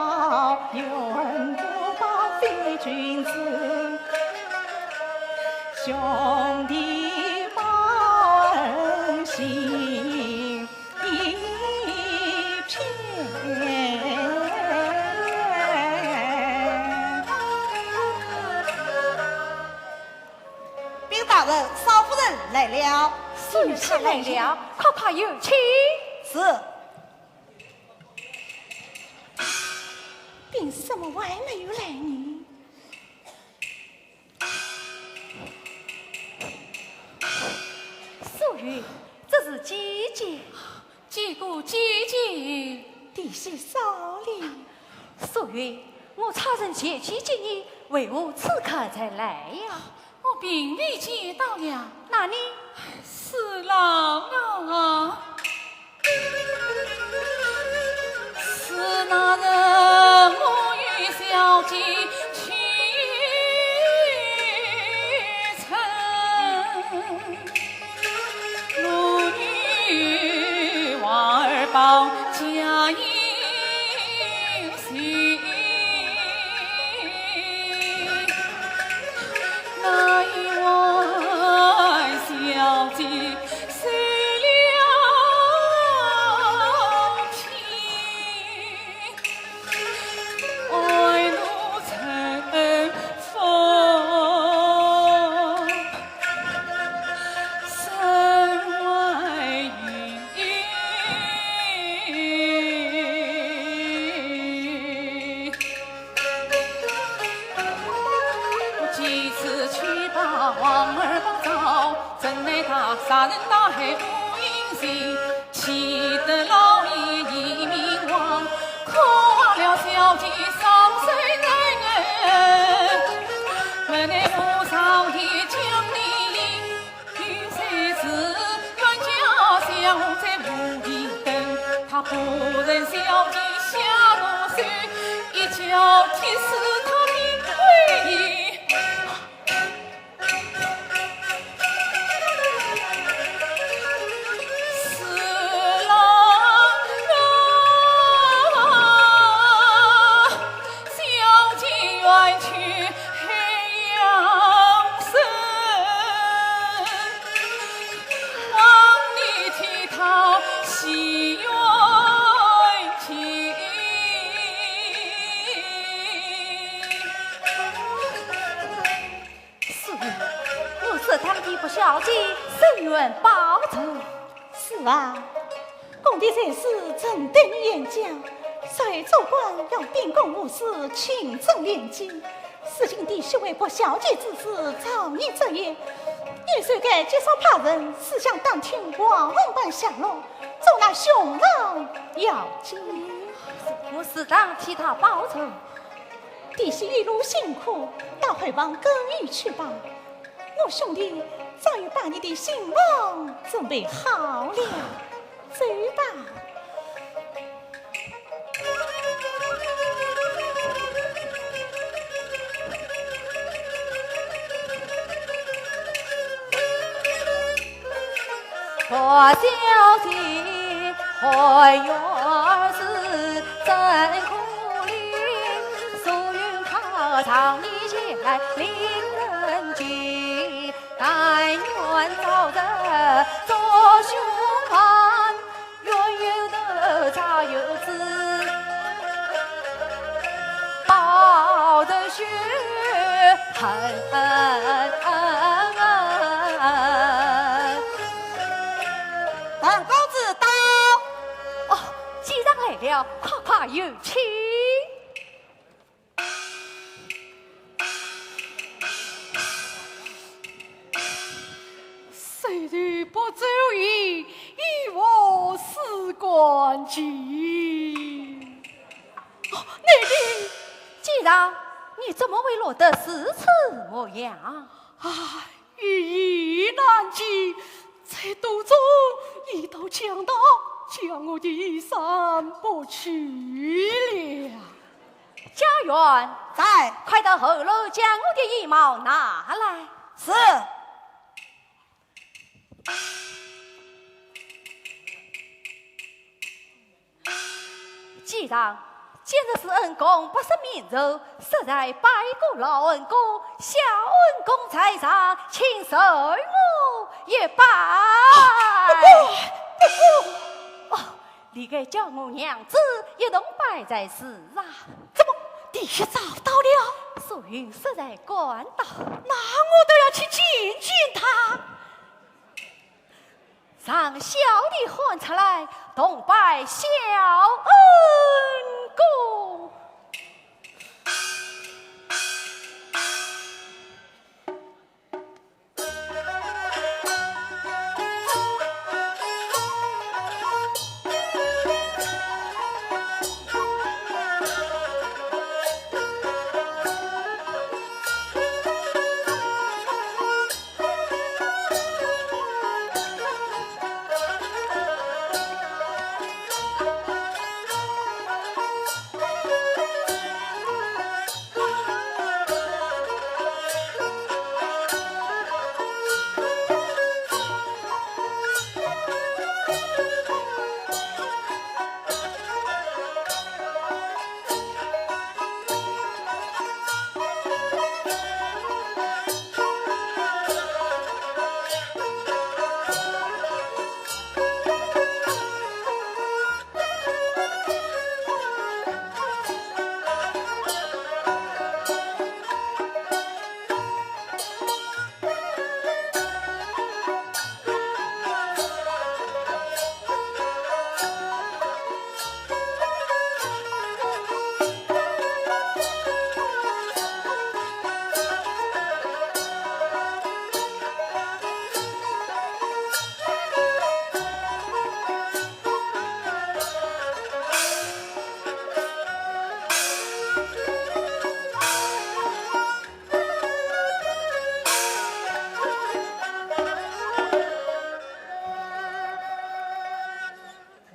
永不报非君子，兄弟报恩心一片。禀大人，少夫人来了。是是来了，快快有请。是。凭什么还没有来呢？素玉，这是几节？几个姐姐，弟媳少礼。素玉，我差人前去接你，为何此刻才来呀？我并未见到呀。那你四郎啊，是那人母与小姐去城，母女娃儿报家音信。那一晚小姐碎了皮，爱怒成风，身外云。我几次去打王儿帮早，怎奈他杀人大害无音信，气得老爷一命亡，可忘了小姐伤身恩。门内路上也将你引，与谁知冤家相在无一等，他不忍小姐下落水，一脚踢死他的腿衣。不小姐深愿报仇。是啊，公的才是正对你演讲，谁做官要秉公无私，勤政廉洁。事情的确为不小姐之事，造孽这业，你虽该接受怕人，思想当天王文般下落，做那凶人要紧。我适当替他报仇。弟媳一路辛苦，到回往更衣去吧。我兄弟早已把你的新房准备好了，走吧。我小姐怀孕是真苦怜，素云靠长你前来令人敬，但愿早日做兄伴，远有得早有子，报得血恨。本公子到。哦，既然来了，快快有请。却不足以与我事关己。内里，既然你怎么会落得如此模样？语意难尽，在途中一道强盗将我的衣衫剥去了。家园在，快到后楼将我的衣帽拿来。是。既然见的是恩公，不是民肉，实在拜过老恩公，小恩公在上，请受我一拜。不过，你该叫我娘子一同拜在此啊！怎么弟媳找到了？素云实在赶到，那我都要去见见他。让小弟喊出来，同拜小恩公。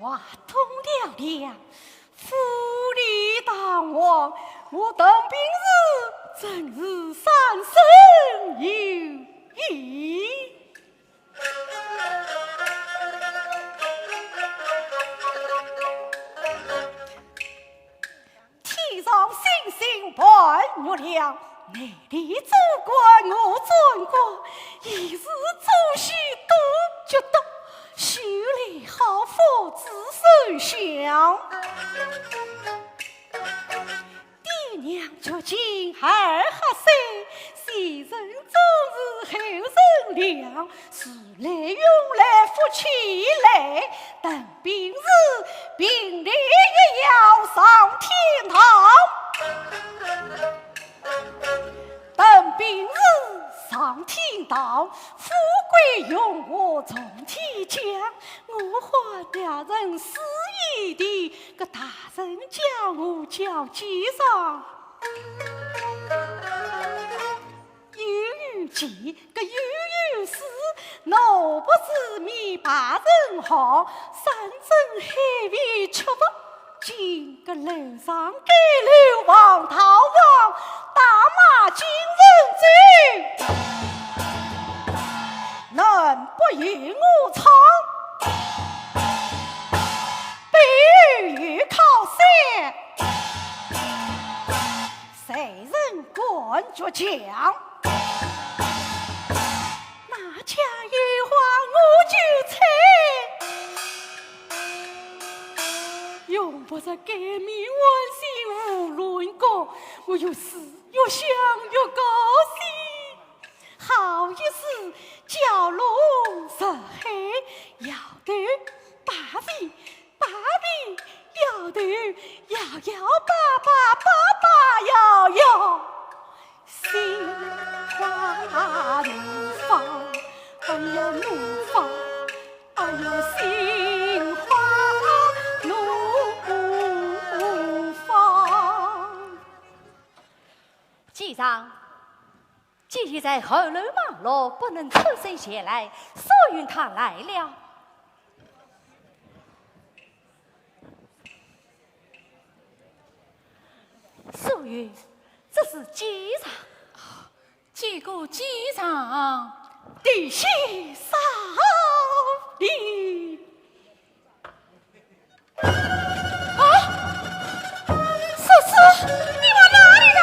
话通了了，富丽堂皇，我当兵日真是三生有意。天上星星伴月亮，内里主管我尊过，一日做戏多就多。修理好佛子手相，爹娘究竟二合三，先人总是后人良，是来用来夫妻来，等病日病里也要上天堂。等病日上天堂，富贵用我从天降。我还两人私意的，个大人将我叫街上。有急，个有事，若不是你把人好，山珍海味吃不进，个楼上盖楼望逃亡，大马金人醉，能不与我唱？北与靠山，谁人管着讲？那家有话我就猜，用不着改名换姓无论过，我越思越想越高兴。好意思叫龙入海，摇头把臂把臂，摇头摇摇把把把把摇摇，心花怒放，哎呀怒放。弟在后楼忙碌，不能抽身前来，所云他来了。所云，这是机场。见过机场，弟媳少礼。叔叔，你往哪里逃？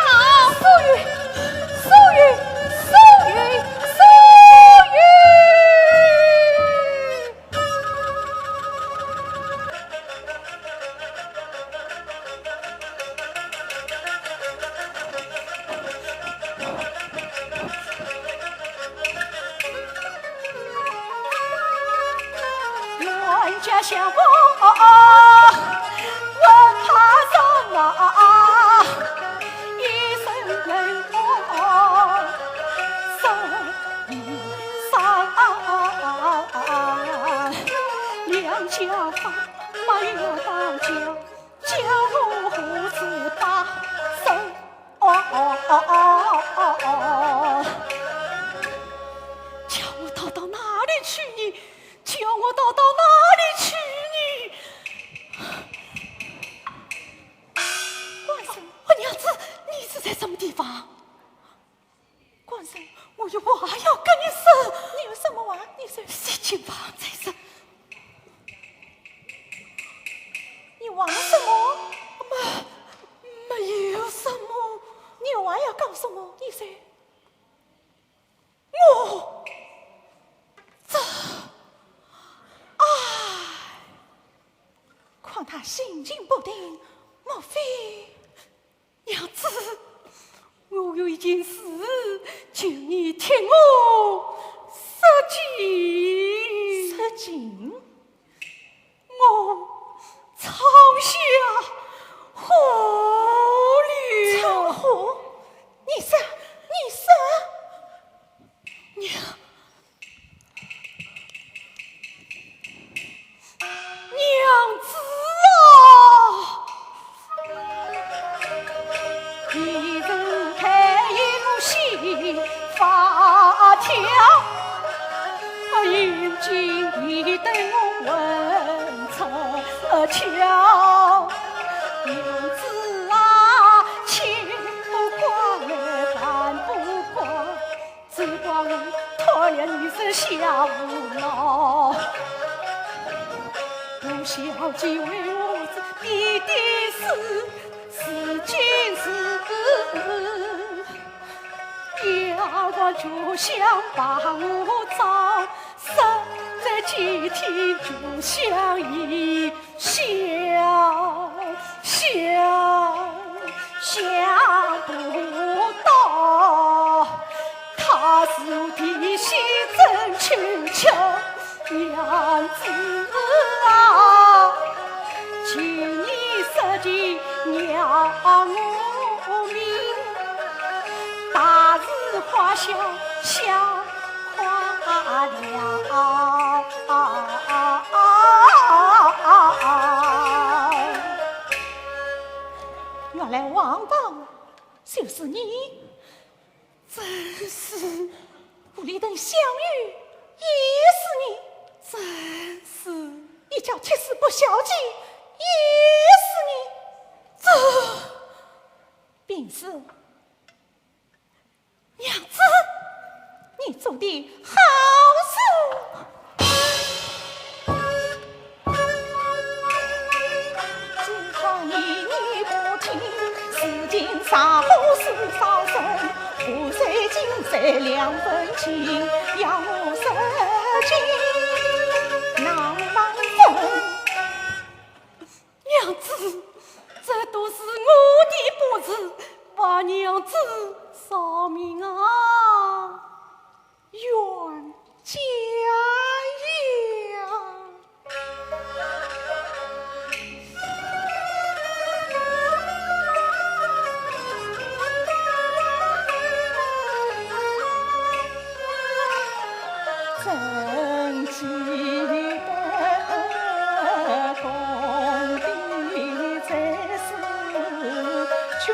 素云，素云，素云，素云。冤家相逢，问怕什么？一生人我生意上，两家房没有当家，家务胡子把手。叫我逃到哪里去你？叫我逃到哪里去你？官生，我娘子，你是在什么地方？官生，我有话要跟你说。你有什么话？你说。西京房在这。你忘了什么？没有什么。你有话要告诉我？你说。我这。况他心情不定，莫非娘子？我有一件事，求你听我说尽。说尽？我草下火了。草火？你说，你说，娘。娘子啊，一人开一幕戏发条，引进一对我问策巧。娘子啊，情不挂来饭不挂，只怪我拖了女生下无脑。不孝既为我弟弟死，是今世牙关就想把我找，生在几天就想一想不到，他是我弟媳真求求娘子啊，请你设计娘我命，大事化小，小化了。原来王刚就是你，真是不里等相遇也是你，真是一叫铁丝不孝敬也是你，这便是娘子你做的好事。只怕你不听，事情少事少生，不随今在两分情，要我舍近难满分。娘子，这都是我的不智，把娘子扫命啊，冤家呀！真记得公的在是劝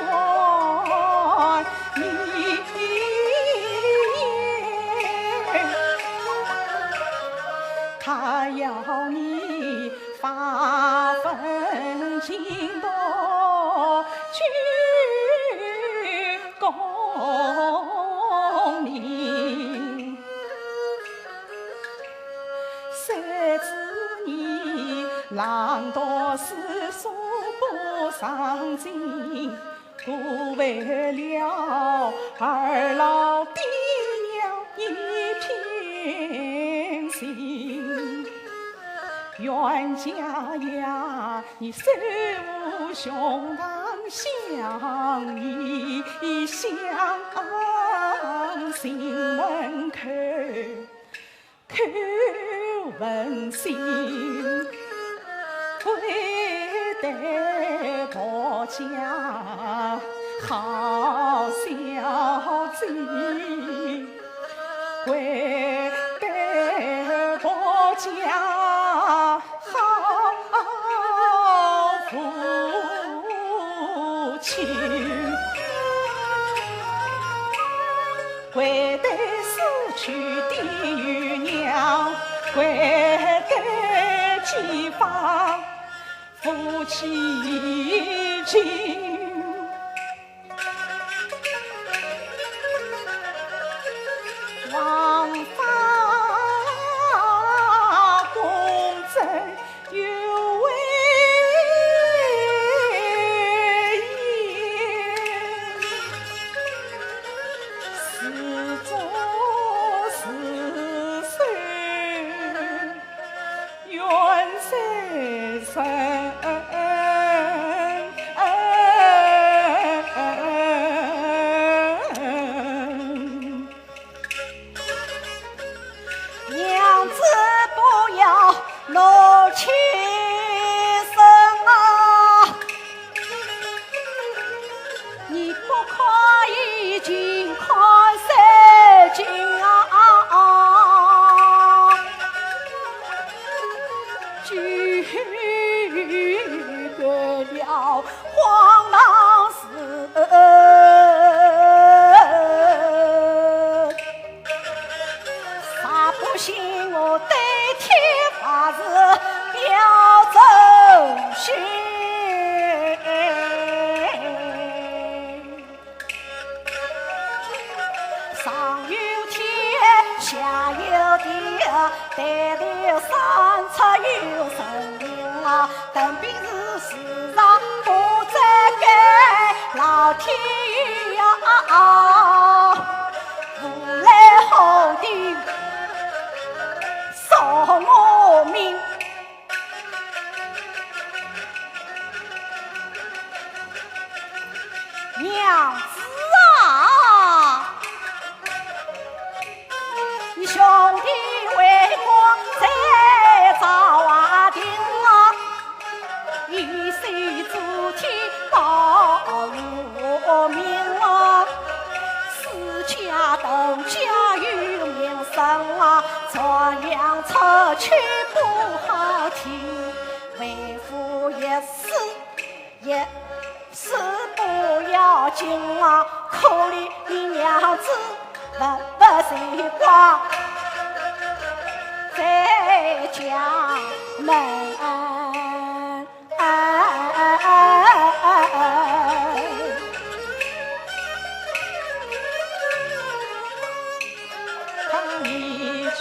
你要你发奋进夺举功名，谁知你懒惰思索不上进，不为了二老爹娘一片心。冤家呀，你虽无兄堂相依相心门口问心，归得婆家好小子，归得婆家好父亲，归得死去的余娘，归得继房夫妻情。王法公正有为言，始终是谁愿谁生。娘子不要怒气生啊，你不可以尽快射精啊，拒绝了黄狼寺。不信我对天发誓要走血，上有天下有地，对头三策有神灵啊，等兵是世上不再改，老天爷啊，无来后的饶我命，娘子啊，你兄弟为我在造啊定啊，一岁主天保我命啊，四家都家有名声啊，这样唱曲不好听，为父也是不要紧啊，可怜你娘子不习惯在家门。一句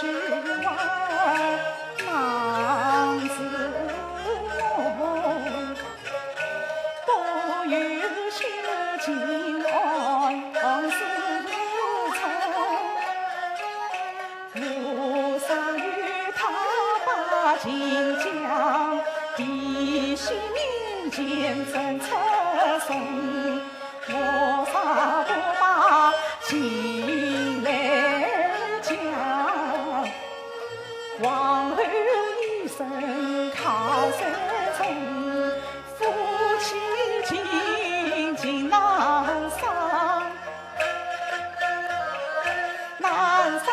话难自我，不有修静安是愁，路上与他把金江弟兄面前真出声，我啥不把进来讲，往后一生靠山村，夫妻情情难伤，难伤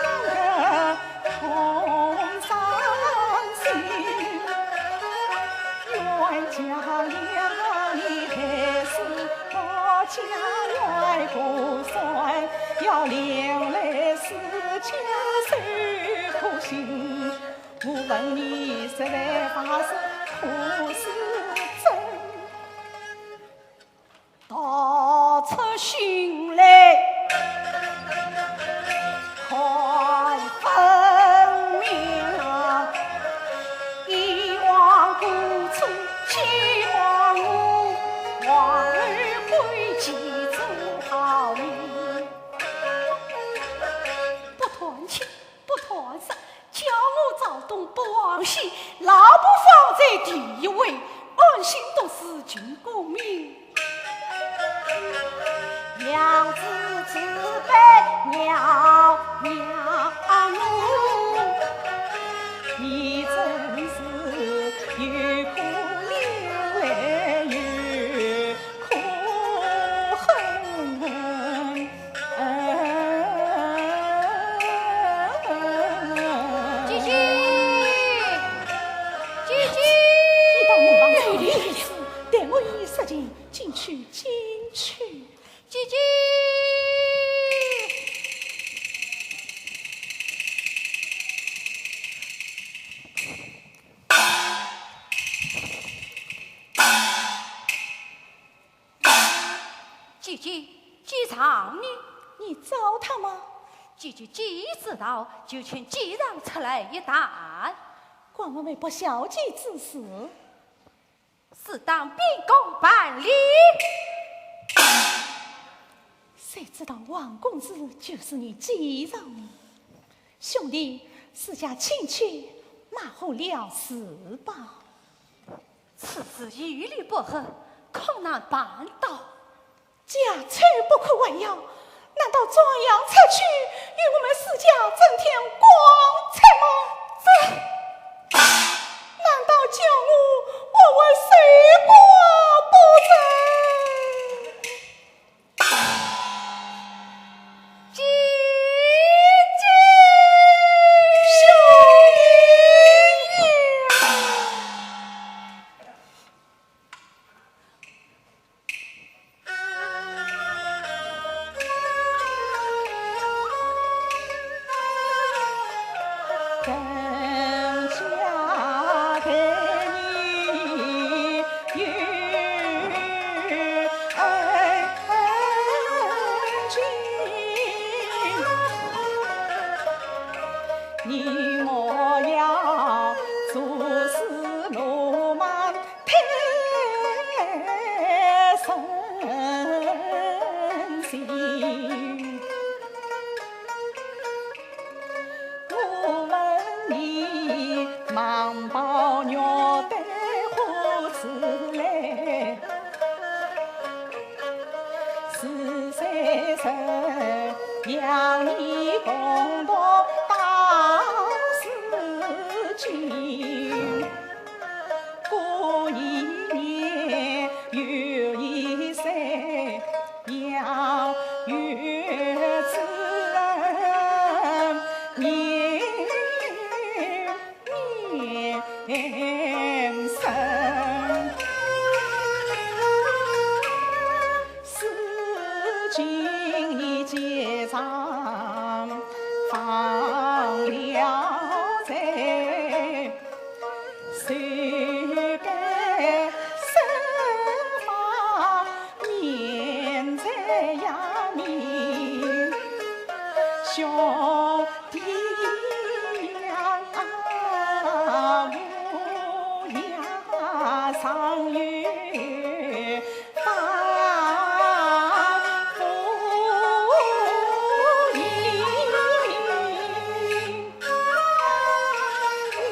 的痛伤心，冤家呀，你还是我家外不算，要连累四家受苦心。我问你实在发誓，可是真？道出心来，看分明啊！以往过错，希望我王儿归记做好人。不团亲，不团杀，叫我早东不忘西，老不放在第一位，安心读书尽功名。娘子慈悲娘我，你真是又可怜又可恨。姐姐，姐姐，你到门房去的意思，待我一时间进去，进去。姐姐。姐姐，姐长你找他吗？姐姐既知道，就请姐让出来一谈。官我们不小姐之事，是当秉公办理。谁知道王公子就是你继上呢？兄弟，私下请去，马虎了事吧。此事一律不合，恐难办到。家丑不可外扬，难道这样出去，与我们四家增添光彩吗？这难道叫我为谁过不成？姐姐，更加对你有恩情，你莫要做事鲁莽太深心。我问你，忙抱鸟带花子来，是谁人让你共同当事情？过一年又一岁，养育之恩年年深。事情已结账放了在，谁该身法面在呀面，兄弟呀，我呀上有帮不赢，你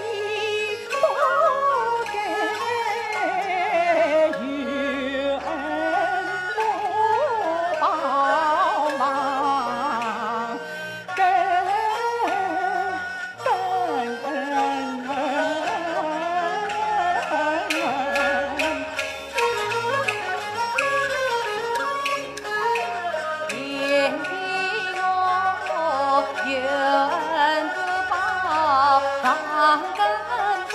不该有恩不报忙，言必我有恩不报，放根根。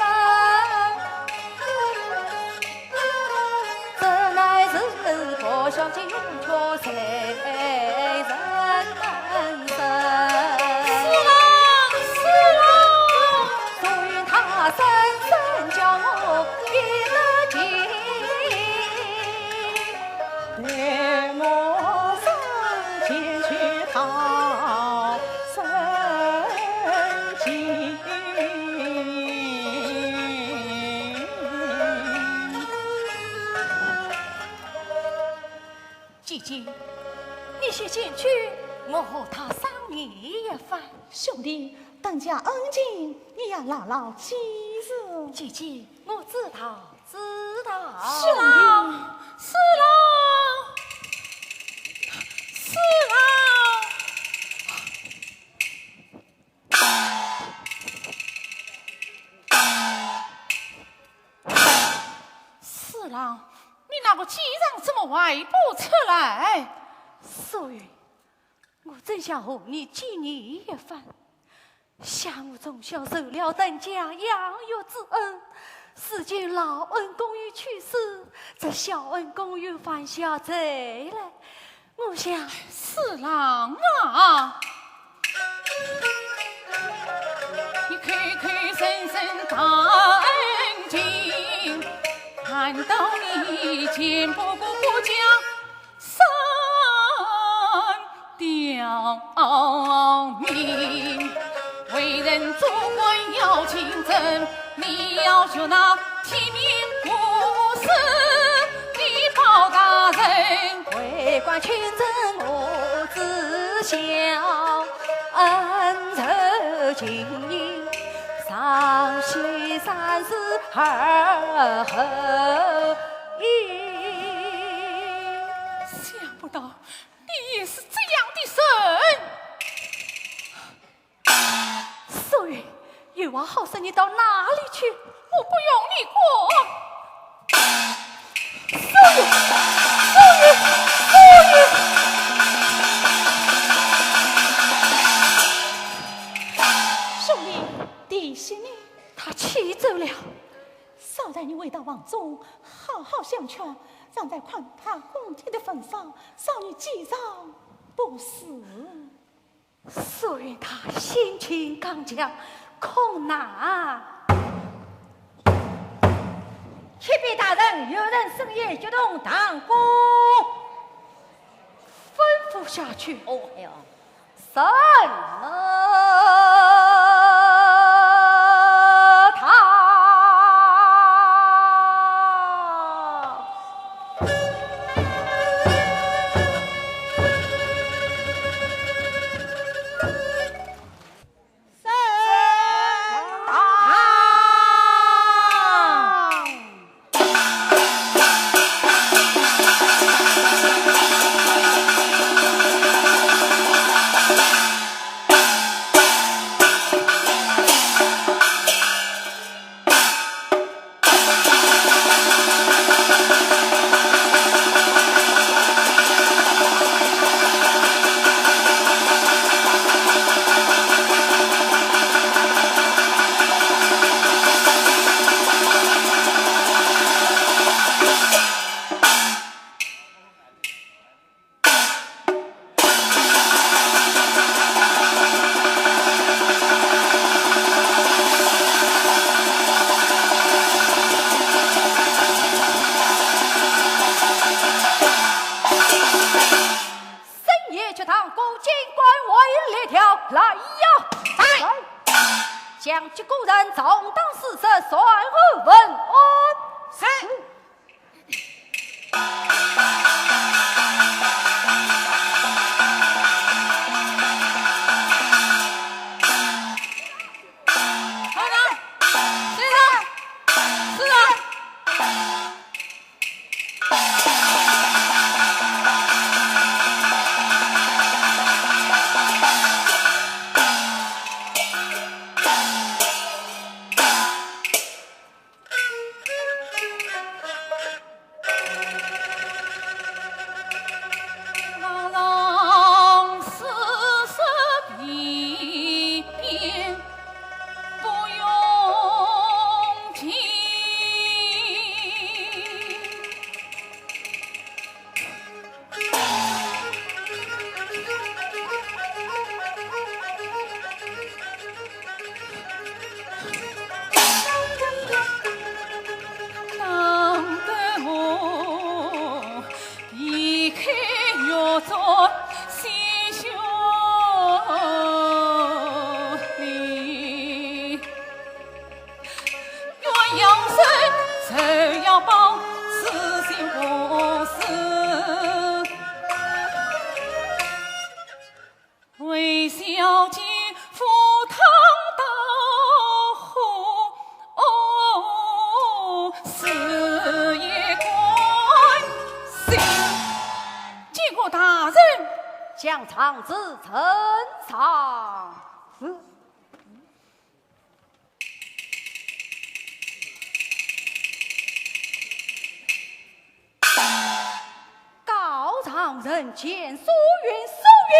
这乃是国小金钏谁人生？是啊，是啊，所云他我和他商议一番。兄弟，等家恩情，你要牢牢记住。姐姐，我知道，知道。是郎，是郎，是郎。四郎，你那个机长怎么外不出来？素云，我正想和你建议一番。想我从小受了等家养育之恩，如今老恩公寓去世，这小恩公寓犯下罪来，我想四郎啊，你口口声声大恩情，看到你见不顾国家三刁民，为人做官要清正，你要学那体面无私的包大人。为官清正我自晓，恩仇情义，上西三思而后已。想不到你也是这样的人。素云，有话好说，你到哪里去？我不用你管。素云，素云，素云。兄弟，弟媳你，他气走了。少在你回到房中，好好相劝，让在宽大公天的份上，少你记上不死。素云他心情刚强，恐难。启禀大人，有人深夜决动堂宫，吩咐下去。哦，哎呦，什么？将其故人总当死者，算后问安。是。将长子呈上。告长人见苏云，苏云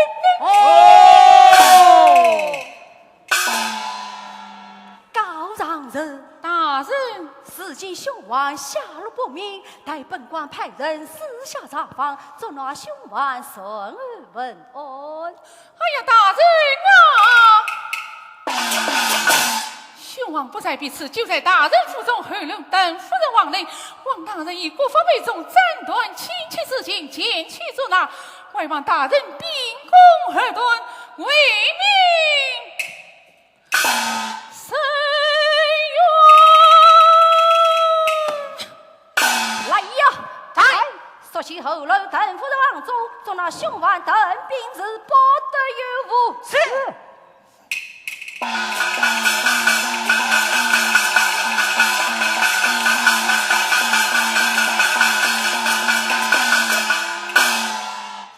告长人。大人，此经凶王下落不明，待本官派人私下查访，捉拿凶王，顺而问安。哎呀，大人啊！凶王不在彼此，就在大人府中。后龙等夫人往内，王大人以国法为重，斩断亲戚之情，前去捉拿。外望大人秉公而断，为民伸冤。来呀！来！说起后楼等夫人王中，捉拿凶王等兵是不得有误。是。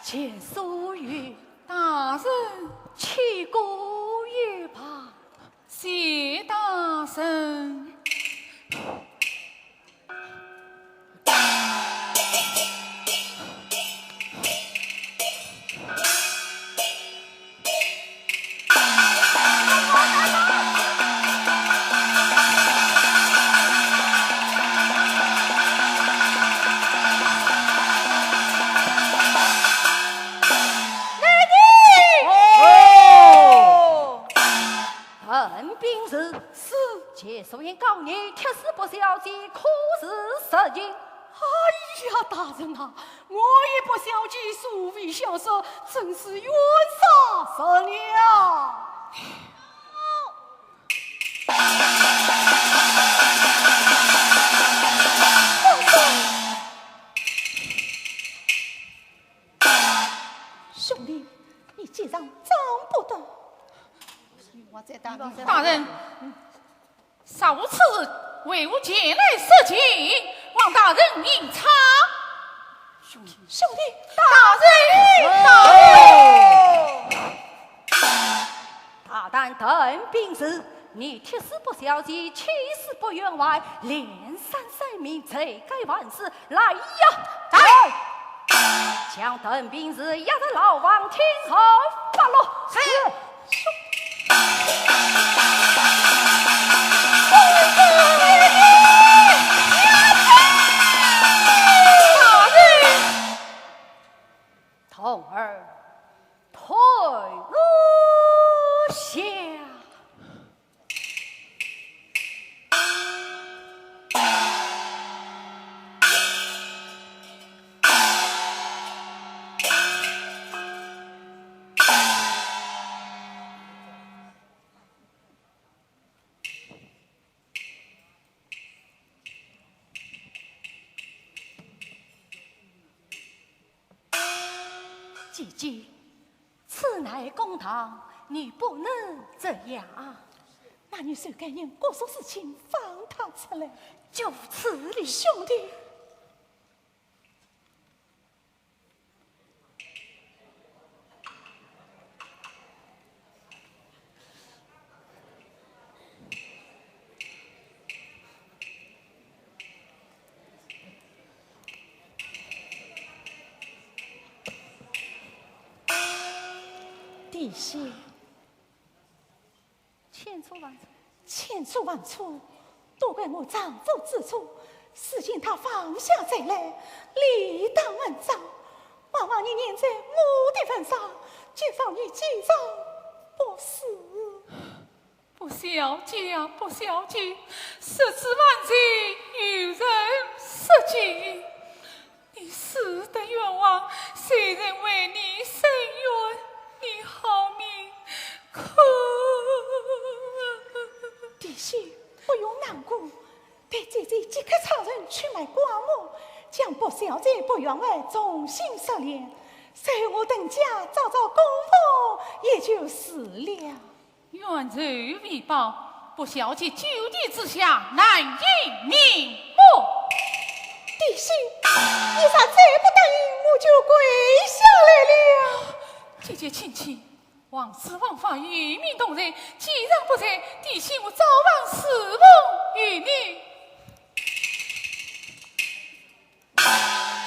见苏玉大人，起鼓乐吧。谢大人。且素言告你，铁丝不小计，可是实情。哎呀，大人啊，我也不小计，素为小手，真是冤杀死了。兄弟，你既然张不得，我再打你。大人，少次为吾前来设计，望大人明察。兄弟，大胆等兵时，你铁丝不小计，气势不员外，连三三命，罪该万事。来呀，来！将等兵时押在牢房听候发落。是。童儿退入下。姐姐，此乃公堂，你不能这样。那你谁该人过错事情，放他出来？就此理，兄弟。弟媳，千错万错，千错万错，都怪我丈夫之错。事情他放下再来，理当按照。娃娃你念在我的份上，就放你几张不是。不小计啊，不小计！十之万计，有人设计。你死的冤枉，谁人为你伸冤？你好命苦。弟媳，不用难过，待姐姐即刻差人去买瓜木，将不小姐不员外重新收敛。随我等家找找功夫，也就是了。冤仇未报，不小姐就地之下，难以瞑目。弟媳，你若再不答应，我就跪下来了。姐姐亲亲，王子王法与民同仁，既然不在，弟媳我早晚侍奉于你。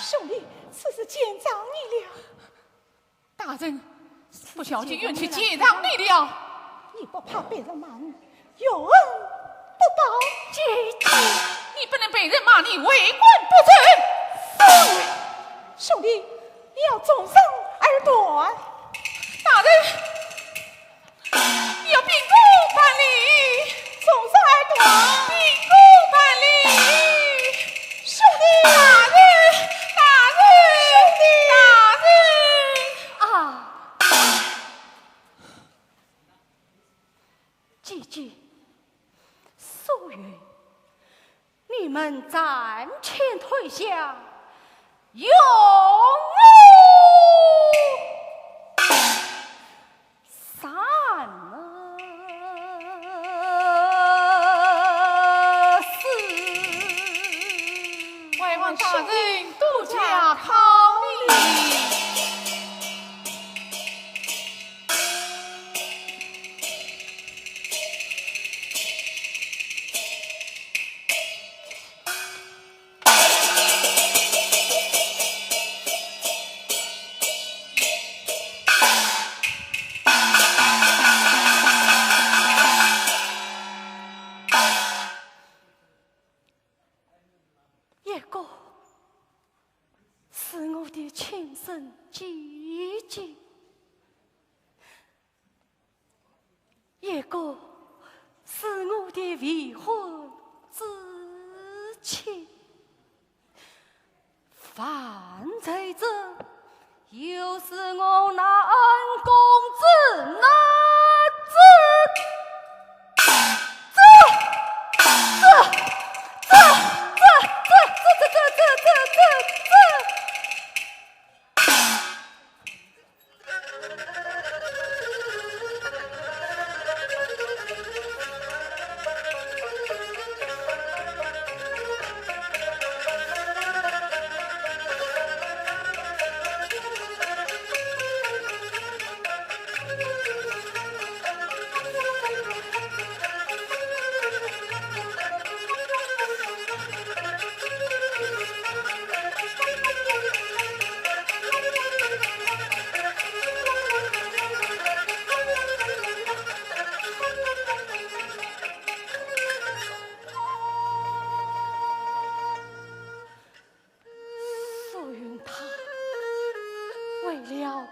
兄弟，此事见长你了。大人，不小心冤屈见长你了。你不怕被人骂你，有恩不报，姐姐。你不能被人骂你为官不正。兄弟，你要纵身而断。大人，你要秉公办理，纵身而断，秉公办理。兄弟，大人，大人，兄弟，大人啊！姐姐，素云，你们暂且退下，用我散了。外王大人度假考虑。叶哥是我的亲生姐姐，叶哥是我的未婚之妻，犯罪者又是我那恩公子那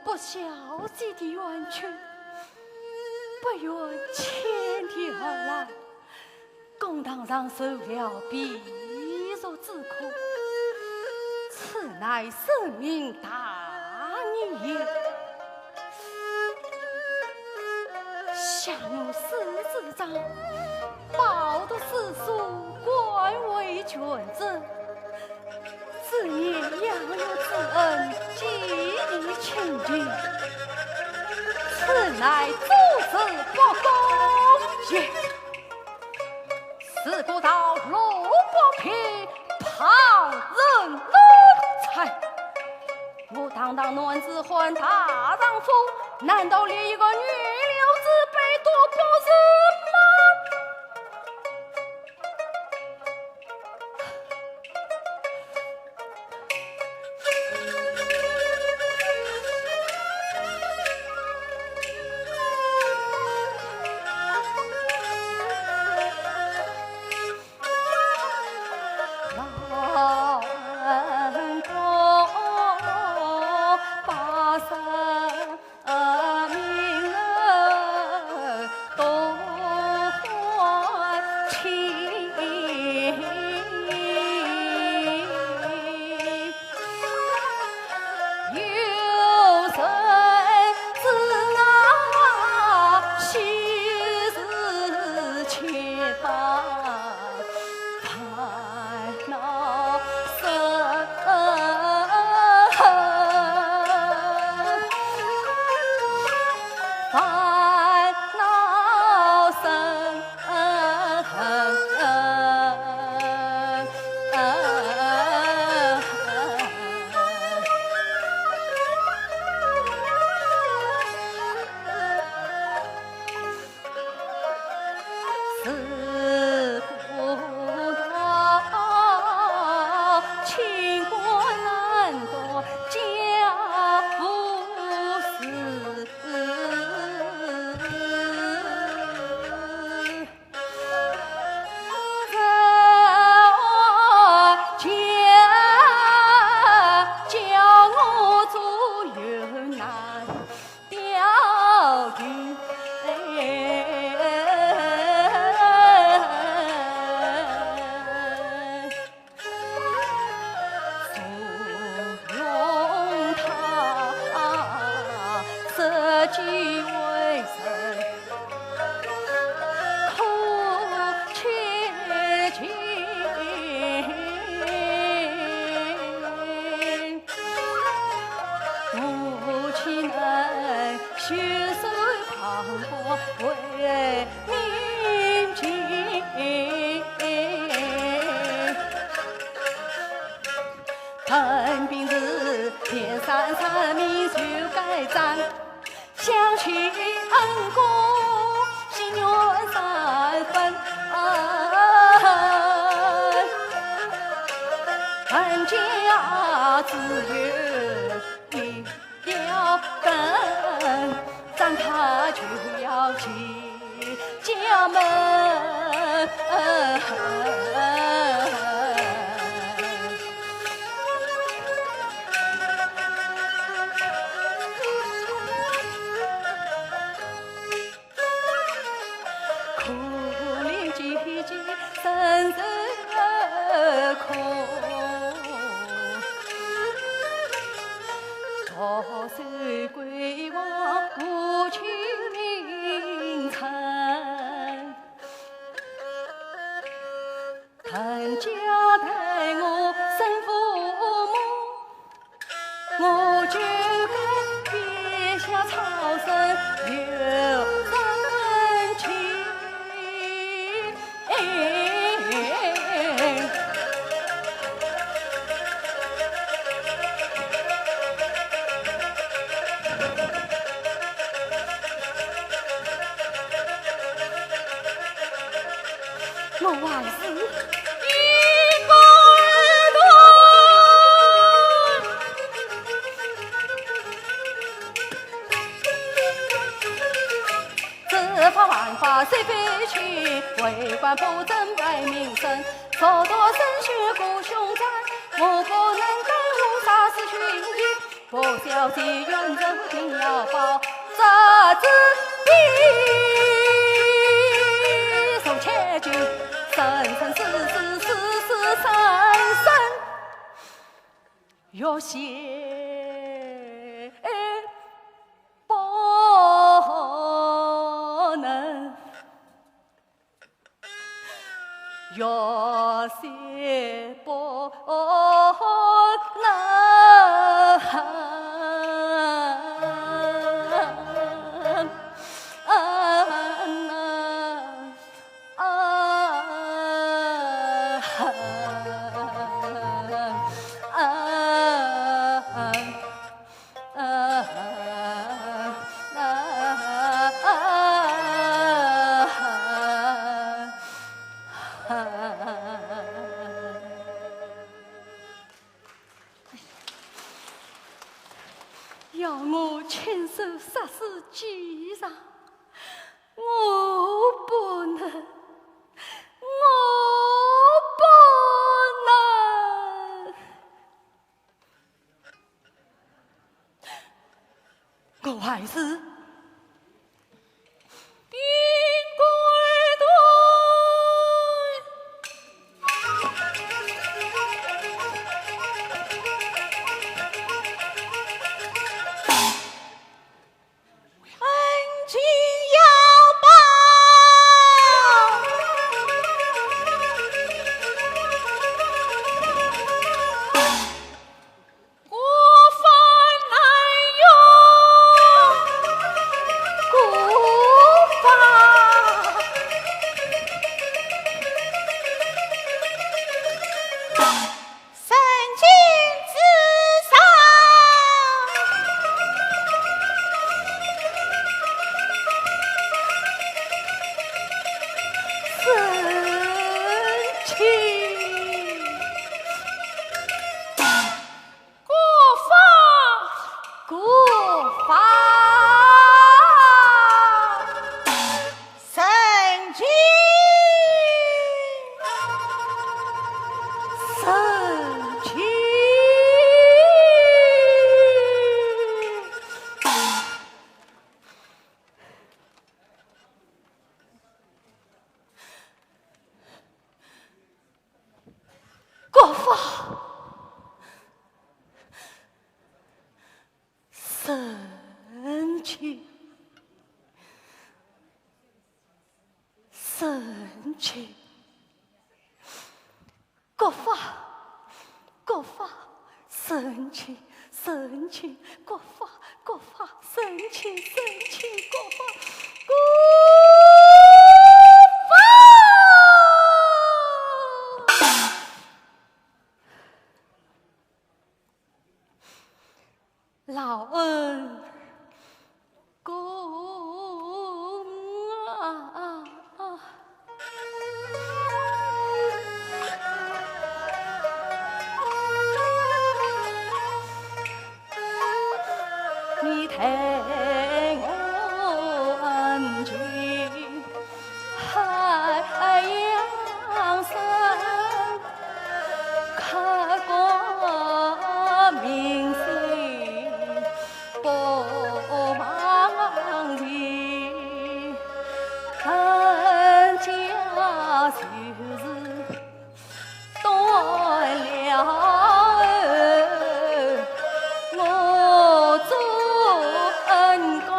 不孝子的冤屈，不愿前天而来，公堂上受了逼辱之苦，此乃生命大逆也。下怒世之长，报读世俗，官为君子。此夜养育之恩，极力亲近，此乃诸子不公也。自古道路不平，旁人奴才。我堂堂男子汉大丈夫，难道连一个女流之辈都不是吗？是不到清官难过家务事。几为神，苦切情，母亲能血水磅礴为民尽，腾平日天山山民就该长。想起恩公，心愿三分。恩家自有一条根，长大就要进家门。深深空，多少归望无情名尘，藤家待我生父母，我就跟别下草生有真情。我还是一个人，执法犯法谁非去？为官不正败民生，受多生血故凶残，我不能干我杀死群居，不孝悌原则定要报，责之必受切据。生生世世世世生生，若血不能，若血不能。要我亲手杀死姬上，我不能，我不能，我还是。恩情神奇！国法，国法，神奇，神奇！国法，国法，神奇，神奇！国法，国法。老恩公啊！你听我恩情，海洋深，刻骨铭心。不忘记，人家就是断了我做恩公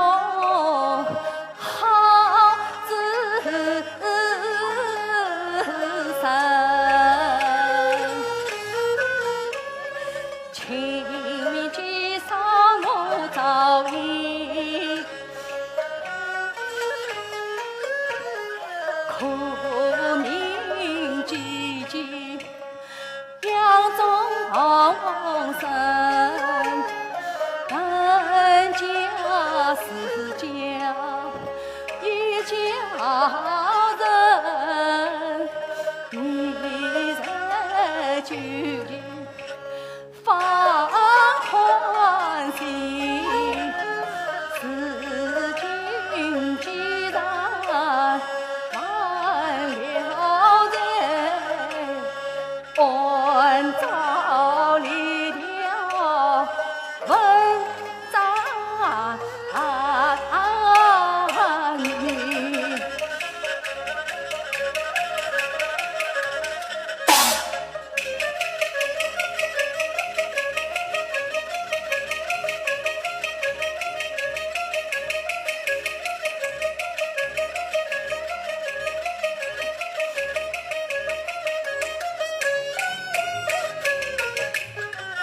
好自身，情面几上我早已苦命几几两种生，人家是家一家人，你在究竟放宽心，此情既然完了在，按照你的文章你。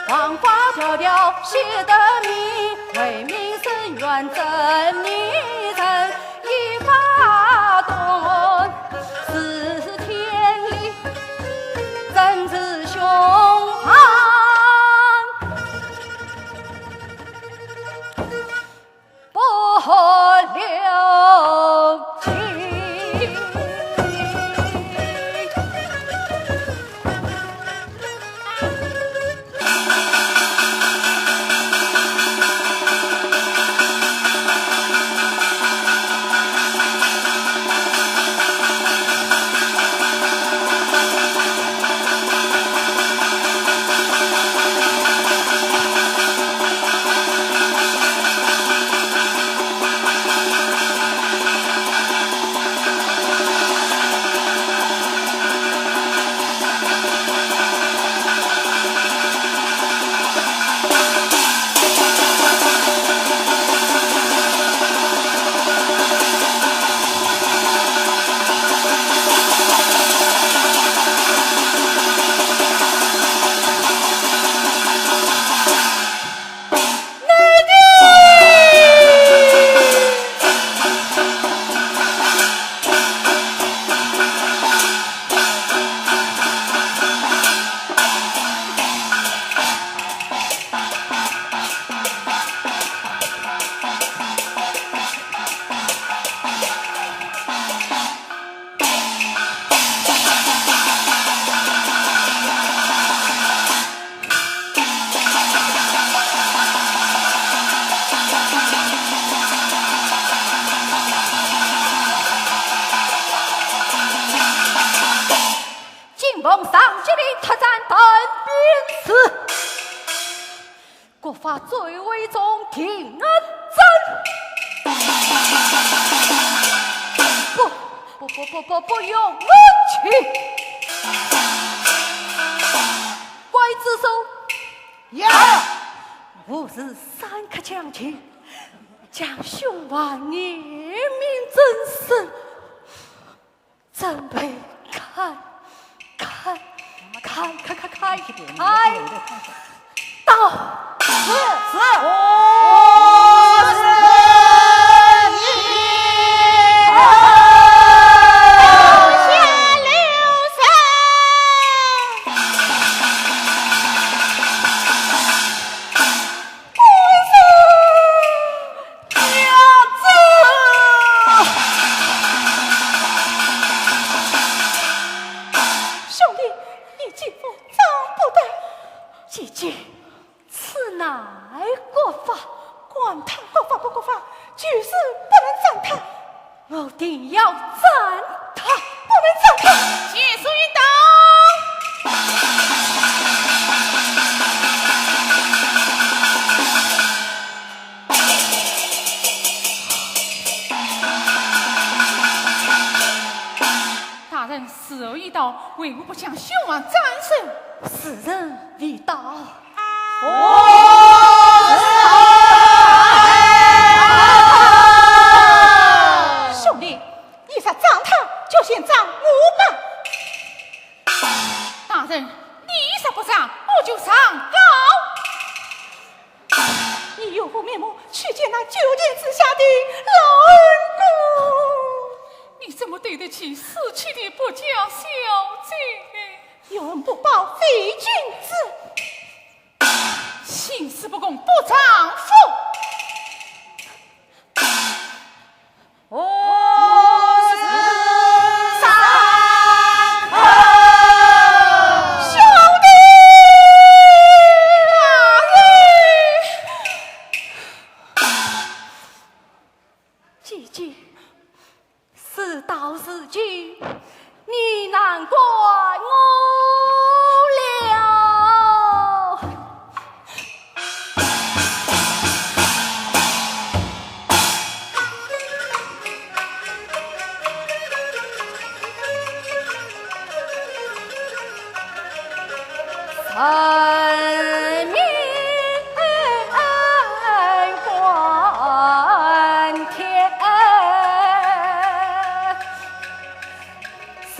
黄花迢迢写得明，为民生愿真名人，一发动是天理，政治凶悍，不留情。奉上级令特战等兵士，国法最为中听恩真。不用武器，刽子手呀！吾是三克将军，将凶王严明真身准备看，到兄弟，你姐夫长不得，姐姐，此乃国法，管他国法不国法，就是不能斩他，我定要斩他，不能斩他。结束运动。大人时候已到，为何不向兄王斩首？此人未到。兄弟，你想斩他，就先斩我吧。大人，你若不上，我就上告。你有何面目去见那9天之下的老恩公？你怎么对得起死去的不孝小姐？有恩不报非君子，行事不公不丈夫。姐姐，事到如今，你难怪我了。神明管天，是